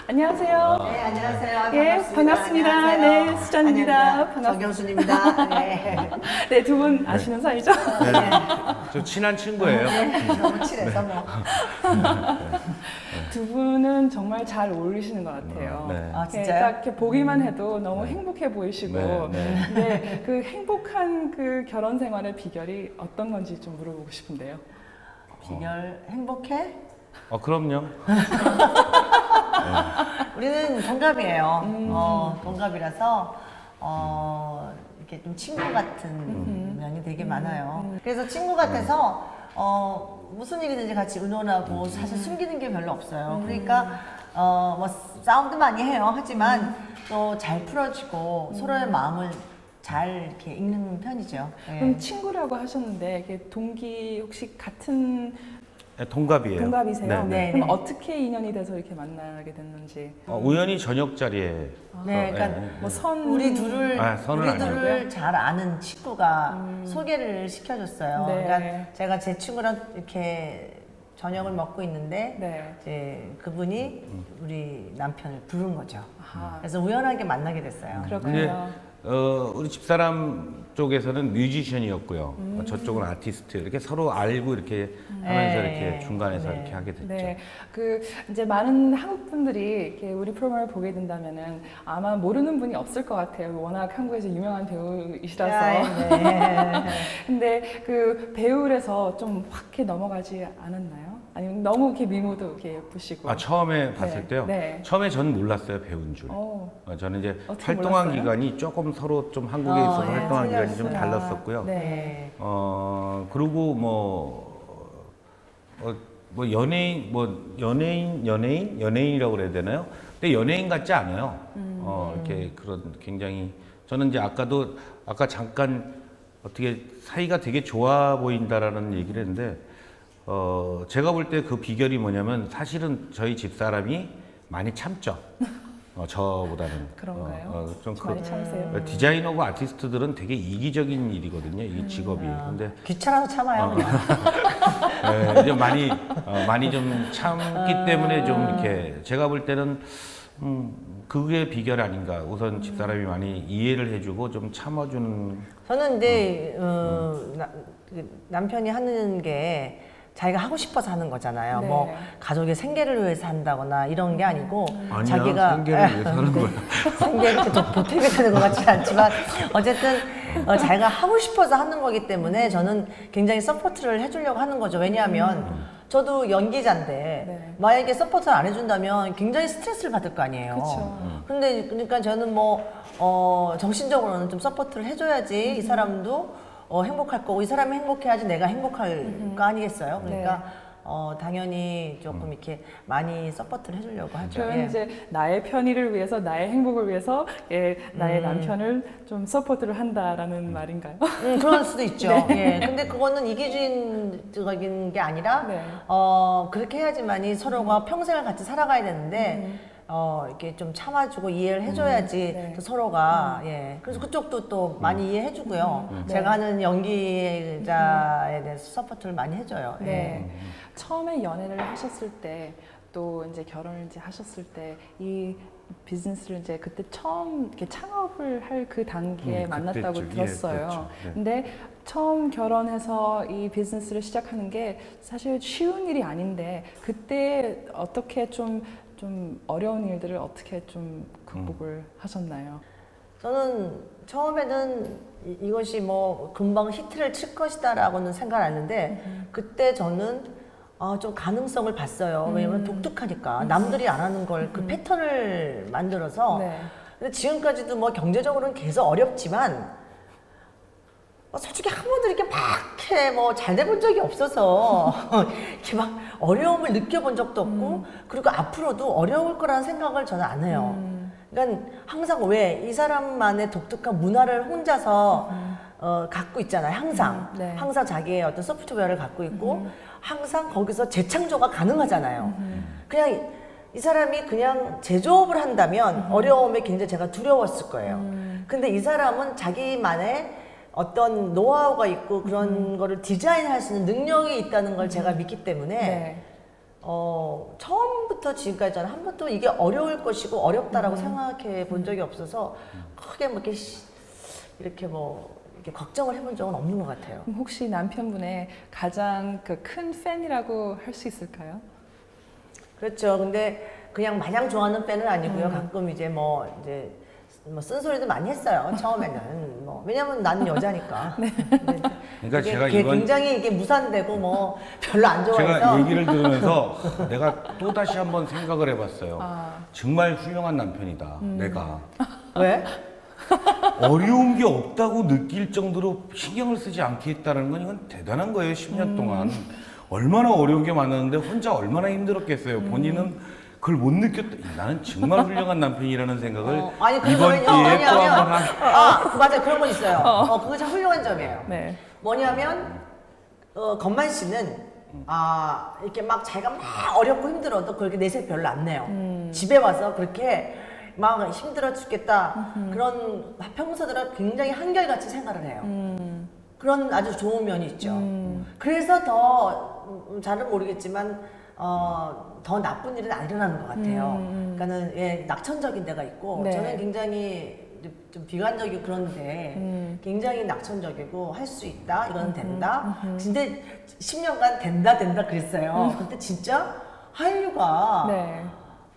Speaker 1: 안녕하세요.
Speaker 6: 네, 안녕하세요.
Speaker 1: 반갑습니다.
Speaker 6: 안녕하세요.
Speaker 1: 네, 수잔입니다. 반갑습니다.
Speaker 6: 정경순입니다. 네.
Speaker 1: 네, 두 분 아시는 사이죠?
Speaker 2: 좀 친한 친구예요.
Speaker 6: 너무 친해서 뭐.
Speaker 1: 두 분은 정말 잘 어울리시는 것 같아요.
Speaker 6: 아, 진짜요?
Speaker 1: 딱 이렇게 보기만 해도 너무 행복해 보이시고. 근데 그 행복한 그 결혼 생활의 비결이 어떤 건지 좀 물어보고 싶은데요.
Speaker 6: 비결 행복해?
Speaker 2: 그럼요.
Speaker 6: 우리는 동갑이에요. 동갑이라서 이렇게 좀 친구 같은 면이 되게 많아요. 그래서 친구 같아서 무슨 일이든지 같이 의논하고 사실 숨기는 게 별로 없어요. 그러니까 뭐 싸움도 많이 해요. 하지만 또 잘 풀어지고 서로의 마음을 잘 이렇게 읽는 편이죠.
Speaker 1: 그럼 친구라고 하셨는데 이게 동기 혹시 같은
Speaker 2: 네, 동갑이에요.
Speaker 1: 동갑이세요?
Speaker 6: 네,
Speaker 1: 그럼
Speaker 6: 네.
Speaker 1: 어떻게 인연이 돼서 이렇게 만나게 됐는지.
Speaker 2: 우연히 저녁 자리에
Speaker 6: 네, 그러니까
Speaker 1: 뭐 선
Speaker 6: 우리 둘을
Speaker 2: 선은 아니고요.
Speaker 6: 잘 아는 친구가 소개를 시켜줬어요.
Speaker 1: 네.
Speaker 6: 그러니까 제가 제 친구랑 이렇게 저녁을 먹고 있는데
Speaker 1: 네.
Speaker 6: 이제 그분이 우리 남편을 부른 거죠.
Speaker 1: 아하.
Speaker 6: 그래서 우연하게 만나게 됐어요.
Speaker 2: 근데
Speaker 1: 그렇군요.
Speaker 2: 우리 집사람 쪽에서는 뮤지션이었고요. 저쪽은 아티스트. 이렇게 서로 알고 이렇게 하면서
Speaker 6: 네.
Speaker 2: 이렇게 중간에서
Speaker 6: 네.
Speaker 2: 이렇게 하게 됐죠.
Speaker 1: 네, 그 이제 많은 한국 분들이 이렇게 우리 프로그램을 보게 된다면은 아마 모르는 분이 없을 것 같아요. 워낙 한국에서 유명한 배우이시라서.
Speaker 6: 네.
Speaker 1: 근데 그 배우에서 좀 확 이렇게 넘어가지 않았나요? 아니면 너무 이렇게 미모도 이렇게 예쁘시고.
Speaker 2: 처음에 봤을
Speaker 1: 네.
Speaker 2: 때요.
Speaker 1: 네.
Speaker 2: 처음에 전 몰랐어요, 배우인 줄. 저는 이제
Speaker 1: 어떻게
Speaker 2: 활동한
Speaker 1: 몰랐어요?
Speaker 2: 기간이 조금 서로 좀 한국에 있어서
Speaker 6: 네,
Speaker 2: 활동한 기간이 좀
Speaker 6: 틀렸어요.
Speaker 2: 달랐었고요.
Speaker 1: 네.
Speaker 2: 그리고 연예인이라고 그래야 되나요? 근데 연예인 같지 않아요. 이렇게 그런 굉장히 저는 이제 아까 잠깐 어떻게 사이가 되게 좋아 보인다라는 얘기를 했는데 제가 볼 때 그 비결이 뭐냐면 사실은 저희 집사람이 많이 참죠. 저보다는.
Speaker 1: 그런가요?
Speaker 2: 좀
Speaker 1: 많이 참으세요?
Speaker 2: 디자이너고 아티스트들은 되게 이기적인 일이거든요. 이 직업이. 근데
Speaker 6: 귀찮아서 참아요. 그냥.
Speaker 2: 네, 이제 많이 좀 참기 때문에 좀 이렇게 제가 볼 때는 그게 비결 아닌가. 우선 집사람이 많이 이해를 해주고 좀 참아주는.
Speaker 6: 저는 이제 남편이 하는 게 자기가 하고 싶어서 하는 거잖아요.
Speaker 1: 네.
Speaker 6: 뭐 가족의 생계를 위해서 한다거나 이런 게 아니고
Speaker 2: 아니야,
Speaker 6: 자기가
Speaker 2: 생계를 위해서 하는 거야.
Speaker 6: 생계를 보탬이 되는 것 같지 않지만 어쨌든 자기가 하고 싶어서 하는 거기 때문에 저는 굉장히 서포트를 해주려고 하는 거죠. 왜냐하면 저도 연기자인데
Speaker 1: 네.
Speaker 6: 만약에 서포트를 안 해준다면 굉장히 스트레스를 받을 거 아니에요.
Speaker 1: 그쵸.
Speaker 6: 근데 그러니까 저는 정신적으로는 좀 서포트를 해줘야지 이 사람도 행복할 거고 이 사람이 행복해야지 내가 행복할 거 아니겠어요? 그러니까 당연히 조금 이렇게 많이 서포트를 해주려고 하죠.
Speaker 1: 그러면
Speaker 6: 예.
Speaker 1: 이제 나의 편의를 위해서, 나의 행복을 위해서 나의 남편을 좀 서포트를 한다라는 말인가요?
Speaker 6: 그럴 수도 있죠. 예. 근데 그거는 이기주의적인 게 아니라
Speaker 1: 네.
Speaker 6: 그렇게 해야지만이 서로가 평생을 같이 살아가야 되는데 이렇게 좀 참아주고 이해를 해줘야지
Speaker 1: 네.
Speaker 6: 또 서로가 예. 그래서 그쪽도 또 많이 이해해주고요. 제가 하는 연기자에 대해서 서포트를 많이 해줘요. 예.
Speaker 1: 네. 처음에 연애를 하셨을 때, 또 이제 결혼을 이제 하셨을 때, 이 비즈니스를 이제 그때 처음 이렇게 창업을 할 그 단계에 만났다고
Speaker 2: 그때죠. 예,
Speaker 1: 들었어요.
Speaker 2: 그렇죠. 네.
Speaker 1: 근데 처음 결혼해서 이 비즈니스를 시작하는 게 사실 쉬운 일이 아닌데, 그때 어떻게 좀 어려운 일들을 어떻게 좀 극복을 하셨나요?
Speaker 6: 저는 처음에는 이것이 뭐 금방 히트를 칠 것이다라고는 생각 안 했는데 그때 저는 좀 가능성을 봤어요. 왜냐면 독특하니까 남들이 안 하는 걸 그 패턴을 만들어서
Speaker 1: 네.
Speaker 6: 근데 지금까지도 뭐 경제적으로는 계속 어렵지만 솔직히 한 번도 이렇게 막 잘 돼 본 적이 없어서 이렇게 막 어려움을 느껴본 적도 없고 그리고 앞으로도 어려울 거라는 생각을 저는 안 해요. 그러니까 항상 왜 이 사람만의 독특한 문화를 혼자서 갖고 있잖아요. 항상
Speaker 1: 네.
Speaker 6: 항상 자기의 어떤 소프트웨어를 갖고 있고 항상 거기서 재창조가 가능하잖아요. 그냥 이 사람이 그냥 제조업을 한다면 어려움에 굉장히 제가 두려웠을 거예요. 근데 이 사람은 자기만의 어떤 노하우가 있고 그런 거를 디자인할 수 있는 능력이 있다는 걸 제가 믿기 때문에
Speaker 1: 네.
Speaker 6: 처음부터 지금까지 저는 한 번도 이게 어려울 것이고 어렵다라고 생각해 본 적이 없어서 크게 뭐 이렇게 이렇게 걱정을 해본 적은 없는 것 같아요.
Speaker 1: 그럼 혹시 남편분의 가장 그 큰 팬이라고 할 수 있을까요?
Speaker 6: 그렇죠. 근데 그냥 마냥 좋아하는 팬은 아니고요. 가끔 이제 쓴소리도 많이 했어요. 처음에는 왜냐면 나는 여자니까.
Speaker 2: 그러니까 제가
Speaker 6: 그게 굉장히 이게 무산되고 별로 안 좋아해서.
Speaker 2: 제가 얘기를 들으면서 내가 또 다시 한번 생각을 해봤어요. 정말 훌륭한 남편이다. 내가
Speaker 6: 왜?
Speaker 2: 어려운 게 없다고 느낄 정도로 신경을 쓰지 않게 했다는 건 이건 대단한 거예요. 10년 동안 얼마나 어려운 게 많았는데 혼자 얼마나 힘들었겠어요. 본인은 그걸 못 느꼈다. 나는 정말 훌륭한 남편이라는 생각을
Speaker 6: 아니,
Speaker 2: 이번 기회에 또 한번 하.
Speaker 6: 맞아요. 그런 건 있어요. 그거 참 훌륭한 점이에요.
Speaker 1: 네.
Speaker 6: 뭐냐면 건만 씨는 이렇게 막 자기가 막 어렵고 힘들어도 그렇게 내색 별로 안 내요. 집에 와서 그렇게 막 힘들어 죽겠다 그런 평소대로 굉장히 한결같이 생활을 해요. 그런 아주 좋은 면이 있죠. 그래서 더 잘은 모르겠지만 더 나쁜 일은 안 일어나는 것 같아요. 그러니까는 낙천적인 데가 있고
Speaker 1: 네.
Speaker 6: 저는 굉장히 좀 비관적이고 그런데 굉장히 낙천적이고 할 수 있다 이건 된다. 근데 10년간 된다 그랬어요. 근데 진짜 한류가
Speaker 1: 네.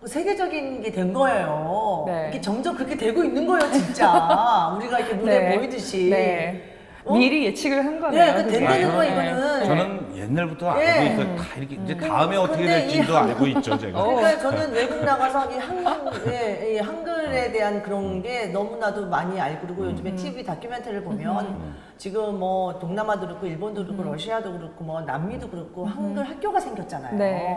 Speaker 6: 세계적인 게 된 거예요.
Speaker 1: 네.
Speaker 6: 이게 점점 그렇게 되고 있는 거예요, 진짜. 우리가 이렇게 눈에
Speaker 1: 네.
Speaker 6: 보이듯이.
Speaker 1: 네.
Speaker 6: 어?
Speaker 1: 미리 예측을 한 거네요.
Speaker 6: 네, 그
Speaker 1: 그게.
Speaker 6: 된다는 거
Speaker 1: 네.
Speaker 6: 이거는.
Speaker 2: 저는 옛날부터 알고
Speaker 6: 예.
Speaker 2: 있어요. 다 이렇게 이제 다음에 어떻게
Speaker 6: 근데 이
Speaker 2: 될지도 알고 있죠, 제가.
Speaker 6: 그러니까 저는 외국 나가서 이 한글에 대한 그런 게 너무나도 많이 알고 그리고 요즘에 TV 다큐멘터리를 보면 지금 뭐 동남아도 그렇고 일본도 그렇고 러시아도 그렇고 뭐 남미도 그렇고 한글 학교가 생겼잖아요.
Speaker 1: 네.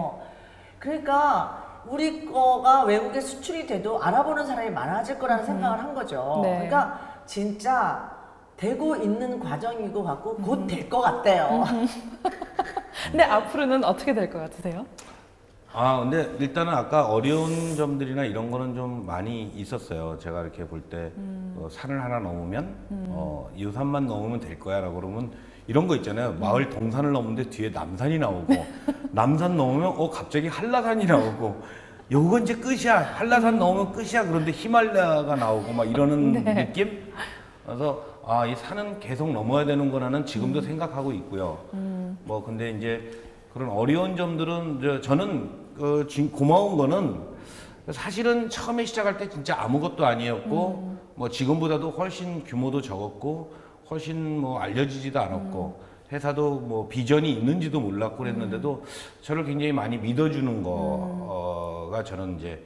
Speaker 6: 그러니까 우리 거가 외국에 수출이 돼도 알아보는 사람이 많아질 거라는 생각을 한 거죠.
Speaker 1: 네.
Speaker 6: 그러니까 진짜 되고 있는 과정인 것 같고 곧 될 것 같대요.
Speaker 1: 근데 앞으로는 어떻게 될 것 같으세요?
Speaker 2: 근데 일단은 아까 어려운 점들이나 이런 거는 좀 많이 있었어요. 제가 이렇게 볼 때 산을 하나 넘으면 이 산만 넘으면 될 거야라고 그러면 이런 거 있잖아요. 마을 동산을 넘는데 뒤에 남산이 나오고 남산 넘으면 갑자기 한라산이 나오고 요건 이제 끝이야. 한라산 넘으면 끝이야. 그런데 히말라야가 나오고 막 이러는
Speaker 1: 네.
Speaker 2: 느낌? 그래서 이 산은 계속 넘어야 되는구나는 지금도 생각하고 있고요. 뭐 근데 이제 그런 어려운 점들은 저는 고마운 거는 사실은 처음에 시작할 때 진짜 아무것도 아니었고 뭐 지금보다도 훨씬 규모도 적었고 훨씬 뭐 알려지지도 않았고 회사도 뭐 비전이 있는지도 몰랐고 그랬는데도 저를 굉장히 많이 믿어주는 거가 저는 이제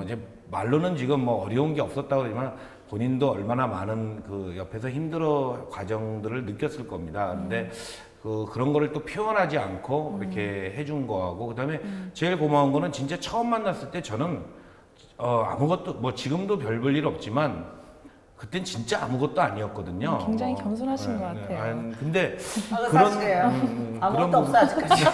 Speaker 2: 이제 말로는 지금 뭐 어려운 게 없었다고 그러지만 본인도 얼마나 많은 그 옆에서 힘들어 과정들을 느꼈을 겁니다. 근데 그런 거를 또 표현하지 않고 이렇게 해준 거하고 그다음에 제일 고마운 거는 진짜 처음 만났을 때 저는 아무것도 뭐 지금도 별 볼 일 없지만 그땐 진짜 아무것도 아니었거든요.
Speaker 1: 굉장히 겸손하신 것 같아요.
Speaker 2: 근데
Speaker 6: 그건 사실이에요. 아무것도 없어 아직까지.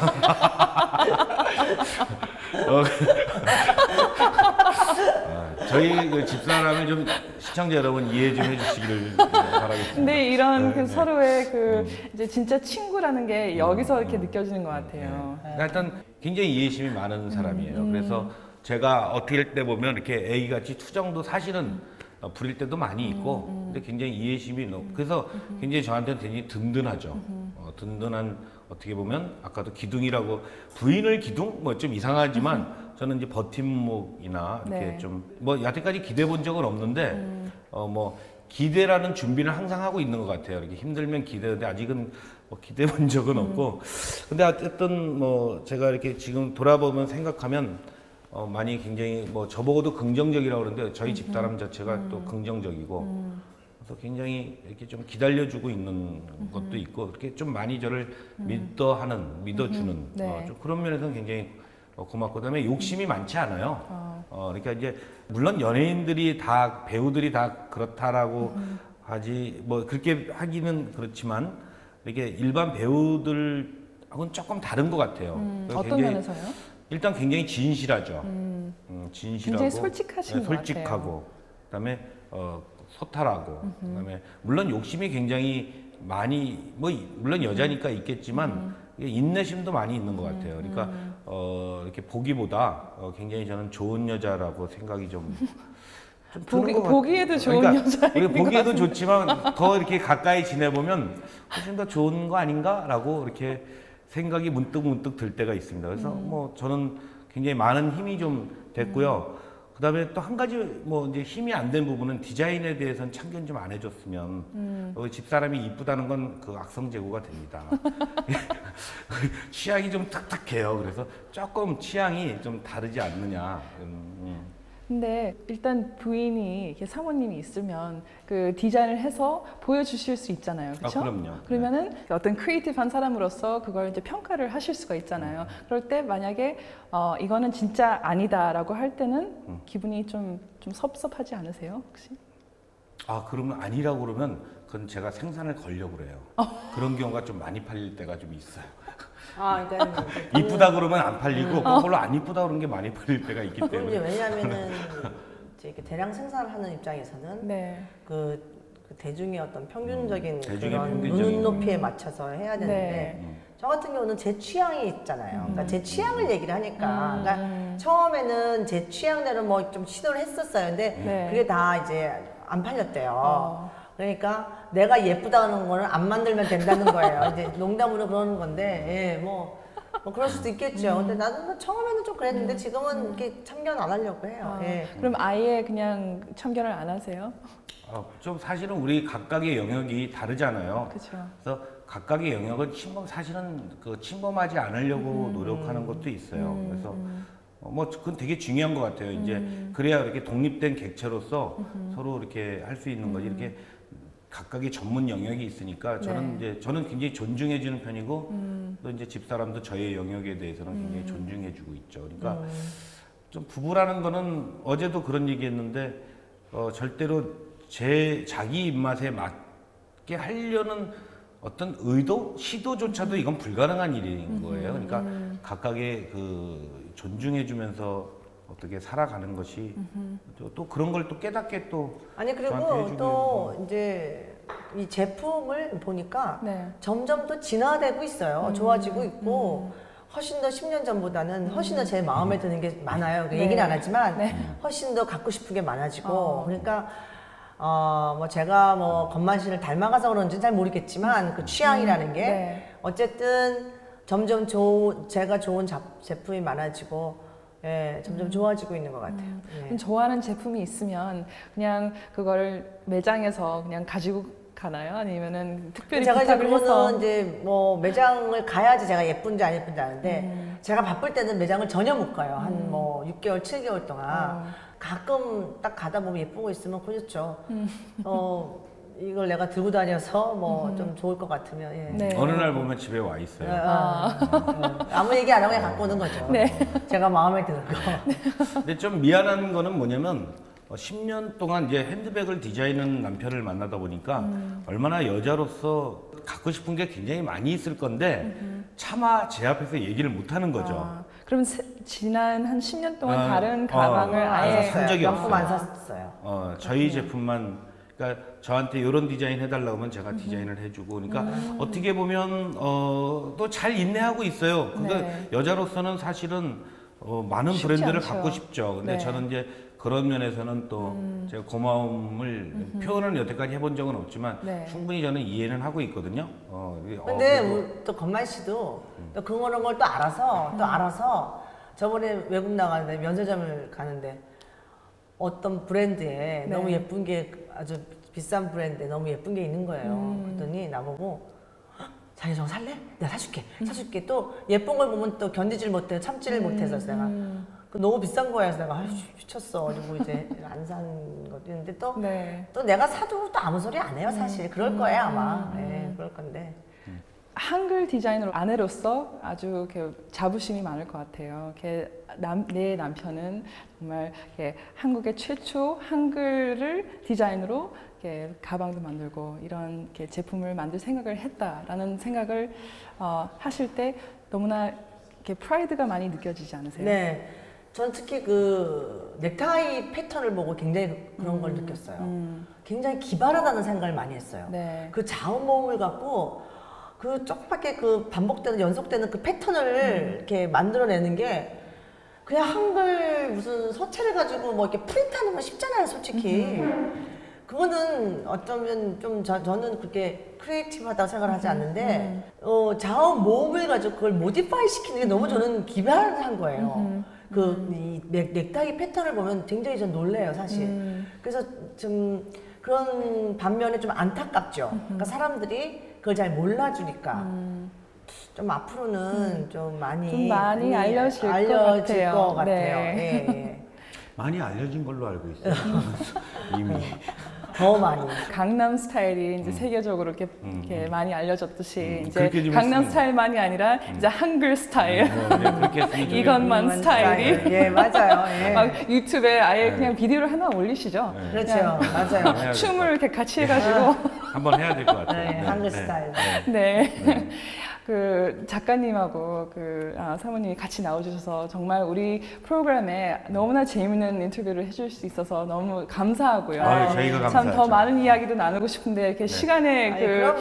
Speaker 2: 저희 그 집사람을 좀 시청자 여러분 이해 좀 해주시기를 바라겠습니다.
Speaker 1: 근데 이런
Speaker 2: 네,
Speaker 1: 그
Speaker 2: 네.
Speaker 1: 서로의 그 이제 진짜 친구라는 게 여기서 이렇게 느껴지는 것 같아요.
Speaker 2: 그러니까 일단 굉장히 이해심이 많은 사람이에요. 그래서 제가 어떻게 할 때 보면 이렇게 애기같이 투정도 사실은 부릴 때도 많이 있고 근데 굉장히 이해심이 그래서 굉장히 저한테는 굉장히 든든하죠. 든든한 어떻게 보면 아까도 기둥이라고 부인을 기둥 뭐 좀 이상하지만 저는 이제 버팀목이나 이렇게
Speaker 1: 네.
Speaker 2: 좀 뭐 여태까지 기대 본 적은 없는데 뭐 기대라는 준비는 항상 하고 있는 것 같아요. 이렇게 힘들면 기대는데 아직은 뭐 기대 본 적은 없고 근데 어쨌든 뭐 제가 이렇게 지금 돌아보면 생각하면 많이 굉장히 뭐 저보고도 긍정적이라고 그러는데 저희 집사람 자체가 또 긍정적이고 그래서 굉장히 이렇게 좀 기다려주고 있는 것도 있고 이렇게 좀 많이 저를 믿어주는
Speaker 1: 네.
Speaker 2: 좀 그런 면에서는 굉장히 고맙고 그다음에 욕심이 많지 않아요. 그러니까 이제 물론 연예인들이 다 배우들이 다 그렇다라고 하지 뭐 그렇게 하기는 그렇지만 이렇게 일반 배우들하고는 조금 다른 것 같아요.
Speaker 1: 어떤 면에서요?
Speaker 2: 일단 굉장히 진실하죠. 진실하고
Speaker 1: 굉장히 솔직하신 것
Speaker 2: 솔직하고 그다음에 소탈하고 그다음에 물론 욕심이 굉장히 많이 뭐 물론 여자니까 있겠지만 인내심도 많이 있는 것 같아요. 그러니까 이렇게 보기보다 굉장히 저는 좋은 여자라고 생각이 좀 드는 것
Speaker 1: 보기에도 좋은
Speaker 2: 그러니까
Speaker 1: 여자인 것
Speaker 2: 보기에도
Speaker 1: 같은데.
Speaker 2: 좋지만 더 이렇게 가까이 지내보면 훨씬 더 좋은 거 아닌가라고 이렇게 생각이 문득 들 때가 있습니다. 그래서 뭐 저는 굉장히 많은 힘이 좀 됐고요. 그다음에 또 한 가지 뭐 이제 힘이 안 된 부분은 디자인에 대해서는 참견 좀 안 해줬으면 집사람이 이쁘다는 건 그 악성재고가 됩니다. 취향이 좀 특특해요. 그래서 조금 취향이 좀 다르지 않느냐.
Speaker 1: 근데 일단 부인이 이렇게 사모님이 있으면 그 디자인을 해서 보여주실 수 있잖아요, 그렇죠?
Speaker 2: 그럼요.
Speaker 1: 그러면은 어떤 크리에이티브한 사람으로서 그걸 이제 평가를 하실 수가 있잖아요. 그럴 때 만약에 이거는 진짜 아니다라고 할 때는 기분이 좀 섭섭하지 않으세요, 혹시?
Speaker 2: 그러면 아니라고 그러면 그건 제가 생산을 걸려고 그래요. 그런 경우가 좀 많이 팔릴 때가 좀 있어요.
Speaker 6: 그러니까
Speaker 2: 이쁘다 그러면 안 팔리고 별로 안 이쁘다 그런 게 많이 팔릴 때가 있기
Speaker 6: 그럼 이제
Speaker 2: 때문에.
Speaker 6: 왜냐하면은 이제 이렇게 대량 생산을 하는 입장에서는
Speaker 1: 네.
Speaker 6: 그 대중의 어떤 평균적인
Speaker 2: 대중의
Speaker 6: 그런
Speaker 2: 평균적인
Speaker 6: 눈높이에 맞춰서 해야 되는데
Speaker 1: 네.
Speaker 6: 저 같은 경우는 제 취향이 있잖아요. 그러니까 제 취향을 얘기를 하니까 그러니까 처음에는 제 취향대로 뭐 좀 시도를 했었어요. 근데
Speaker 1: 네.
Speaker 6: 그게 다 이제 안 팔렸대요. 그러니까 내가 예쁘다는 거는 안 만들면 된다는 거예요. 이제 농담으로 그러는 건데, 예, 뭐 그럴 수도 있겠죠. 근데 나는 처음에는 좀 그랬는데 지금은 이렇게 참견 안 하려고 해요. 예.
Speaker 1: 그럼 아예 그냥 참견을 안 하세요?
Speaker 2: 좀 사실은 우리 각각의 영역이 다르잖아요.
Speaker 1: 그렇죠.
Speaker 2: 그래서 각각의 영역은 사실은 그 침범하지 않으려고 노력하는 것도 있어요. 그래서 뭐 그건 되게 중요한 것 같아요. 이제 그래야 이렇게 독립된 객체로서 서로 이렇게 할 수 있는 거지. 이렇게 각각의 전문 영역이 있으니까 저는
Speaker 1: 네.
Speaker 2: 이제 저는 굉장히 존중해주는 편이고 또 이제 집사람도 저의 영역에 대해서는 굉장히 존중해주고 있죠. 그러니까 좀 부부라는 거는 어제도 그런 얘기했는데 절대로 자기 입맛에 맞게 하려는 어떤 의도, 시도조차도 이건 불가능한 일인 거예요. 그러니까 각각의 그 존중해주면서 어떻게 살아가는 것이 또 그런 걸 또 깨닫게 또
Speaker 6: 아니
Speaker 2: 저한테
Speaker 6: 그리고
Speaker 2: 해주고
Speaker 6: 또 이제 이 제품을 보니까
Speaker 1: 네.
Speaker 6: 점점 더 진화되고 있어요. 좋아지고 있고 훨씬 더 10년 전보다는 훨씬 더 제 마음에 드는 게 많아요. 그
Speaker 1: 네.
Speaker 6: 얘기는 안 하지만
Speaker 1: 네.
Speaker 6: 훨씬 더 갖고 싶은 게 많아지고 그러니까 뭐 제가 뭐 건만씨를 닮아가서 그런지 잘 모르겠지만 그 취향이라는 게
Speaker 1: 네.
Speaker 6: 어쨌든 점점 제가 좋은 제품이 많아지고 예, 점점 좋아지고 있는 것 같아요. 예.
Speaker 1: 그럼 좋아하는 제품이 있으면 그냥 그걸 매장에서 그냥 가지고 가나요? 아니면은 특별히
Speaker 6: 제가 이제
Speaker 1: 부탁을 해서?
Speaker 6: 그거는 이제 뭐 매장을 가야지 제가 예쁜지 안 예쁜지 아는데 제가 바쁠 때는 매장을 전혀 못 가요. 한 뭐 6개월, 7개월 동안 가끔 딱 가다 보면 예쁜 거 있으면 그렇죠. 이걸 내가 들고 다녀서 뭐 좀 좋을 것 같으면 예.
Speaker 1: 네.
Speaker 2: 어느 날 보면 집에 와 있어요.
Speaker 6: 아무 얘기 안 하고 그냥 갖고 오는 거죠.
Speaker 1: 네.
Speaker 6: 제가 마음에 드는 거.
Speaker 2: 근데 좀 미안한 거는 뭐냐면 10년 동안 이제 핸드백을 디자인하는 남편을 만나다 보니까 얼마나 여자로서 갖고 싶은 게 굉장히 많이 있을 건데 차마 제 앞에서 얘기를 못 하는 거죠.
Speaker 1: 그럼 지난 한 10년 동안 다른 가방을 아예
Speaker 2: 산 적이
Speaker 6: 명품 안
Speaker 2: 없어요.
Speaker 6: 샀어요.
Speaker 2: 저희 제품만 그러니까 저한테 이런 디자인 해달라고 하면 제가 디자인을 해주고 그러니까 어떻게 보면 또 잘 인내하고 있어요. 그러니까
Speaker 1: 네.
Speaker 2: 여자로서는 사실은 많은
Speaker 1: 쉽지
Speaker 2: 브랜드를
Speaker 1: 않죠.
Speaker 2: 갖고 싶죠. 근데
Speaker 1: 네.
Speaker 2: 저는 이제 그런 면에서는 또 제가 고마움을 표현은 여태까지 해본 적은 없지만
Speaker 1: 네.
Speaker 2: 충분히 저는 이해는 하고 있거든요.
Speaker 6: 근데
Speaker 2: 그리고
Speaker 6: 또 건만 씨도 또 그런 걸 또 알아서 저번에 외국 나가는데 면세점을 가는데 어떤 브랜드에
Speaker 1: 네.
Speaker 6: 너무 예쁜 게 아주 비싼 브랜드에 너무 예쁜 게 있는 거예요. 그랬더니 나보고 자기 저거 살래? 내가 사줄게. 또 예쁜 걸 보면 또 견디질 못해, 참지를 못해서 내가 너무 비싼 거야. 그래서 내가 미쳤어. 그리고 이제 안 산 것도 있는데 또
Speaker 1: 네.
Speaker 6: 내가 사도 또 아무 소리 안 해요. 사실 그럴 거예요 아마. 네, 그럴 건데.
Speaker 1: 한글 디자이너 아내로서 아주 이렇게 자부심이 많을 것 같아요. 내 남편은 정말 이렇게 한국의 최초 한글을 디자인으로 이렇게 가방도 만들고 이런 이렇게 제품을 만들 생각을 했다라는 생각을 하실 때 너무나 이렇게 프라이드가 많이 느껴지지 않으세요?
Speaker 6: 네. 전 특히 그 넥타이 패턴을 보고 굉장히 그런 걸 느꼈어요. 굉장히 기발하다는 생각을 많이 했어요.
Speaker 1: 네.
Speaker 6: 그 자원모음을 갖고 그 조그맣게 그 반복되는 연속되는 그 패턴을 이렇게 만들어내는 게 그냥 한글 무슨 서체를 가지고 뭐 이렇게 프린트하는 건 쉽잖아요, 솔직히. 그거는 어쩌면 좀 저는 그렇게 크리에이티브하다고 생각을 하지 않는데 자원 모음을 가지고 그걸 모디파이 시키는 게 너무 저는 기발한 거예요. 이 넥타이 패턴을 보면 굉장히 전 놀래요, 사실. 그래서 좀 그런 반면에 좀 안타깝죠. 그러니까 사람들이 그걸 잘 몰라주니까 좀 앞으로는 좀 많이
Speaker 1: 알려질 것 같아요.
Speaker 6: 것 같아요.
Speaker 1: 네.
Speaker 6: 예, 예.
Speaker 2: 많이 알려진 걸로 알고 있어요. 이미.
Speaker 6: 더 많이.
Speaker 1: 강남 스타일이 이제 세계적으로 이렇게 많이 알려졌듯이 이제
Speaker 2: 그렇게 좀
Speaker 1: 강남
Speaker 2: 했으면-
Speaker 1: 스타일만이 아니라 이제 한글 스타일.
Speaker 2: 네, 그렇게 했으면 좀
Speaker 1: 이것만 스타일이.
Speaker 6: 예, 맞아요. 예.
Speaker 1: 막 유튜브에 아예 그냥 비디오를 하나 올리시죠.
Speaker 6: 그렇죠. 맞아요.
Speaker 2: 해야
Speaker 1: 춤을 이렇게 같이 해가지고.
Speaker 2: 한번 해야 될 것 같아요.
Speaker 6: 네, 한글 스타일.
Speaker 1: 네. 그 작가님하고 사모님이 같이 나와주셔서 정말 우리 프로그램에 너무나 재미있는 인터뷰를 해줄 수 있어서 너무 감사하고요.
Speaker 2: 저희가
Speaker 1: 참
Speaker 2: 감사하죠.
Speaker 1: 더 많은 이야기도 나누고 싶은데 이렇게 시간에
Speaker 6: 아니, 그럼요.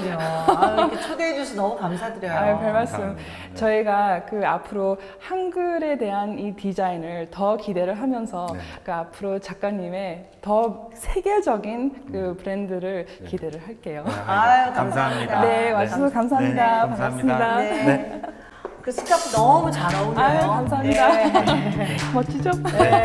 Speaker 6: 이렇게 초대해 주셔서 너무 감사드려요.
Speaker 1: 별 말씀.
Speaker 2: 감사합니다.
Speaker 1: 저희가 앞으로 한글에 대한 이 디자인을 더 기대를 하면서 앞으로 작가님의 더 세계적인 그 브랜드를 기대를 할게요.
Speaker 6: 아유,
Speaker 2: 감사합니다.
Speaker 1: 네, 와주셔서 감사합니다.
Speaker 2: 네,
Speaker 1: 반갑습니다.
Speaker 6: 네. 그 스카프 너무 잘 어울려요.
Speaker 1: 아유, 감사합니다.
Speaker 6: 네.
Speaker 1: 멋지죠?
Speaker 6: 네.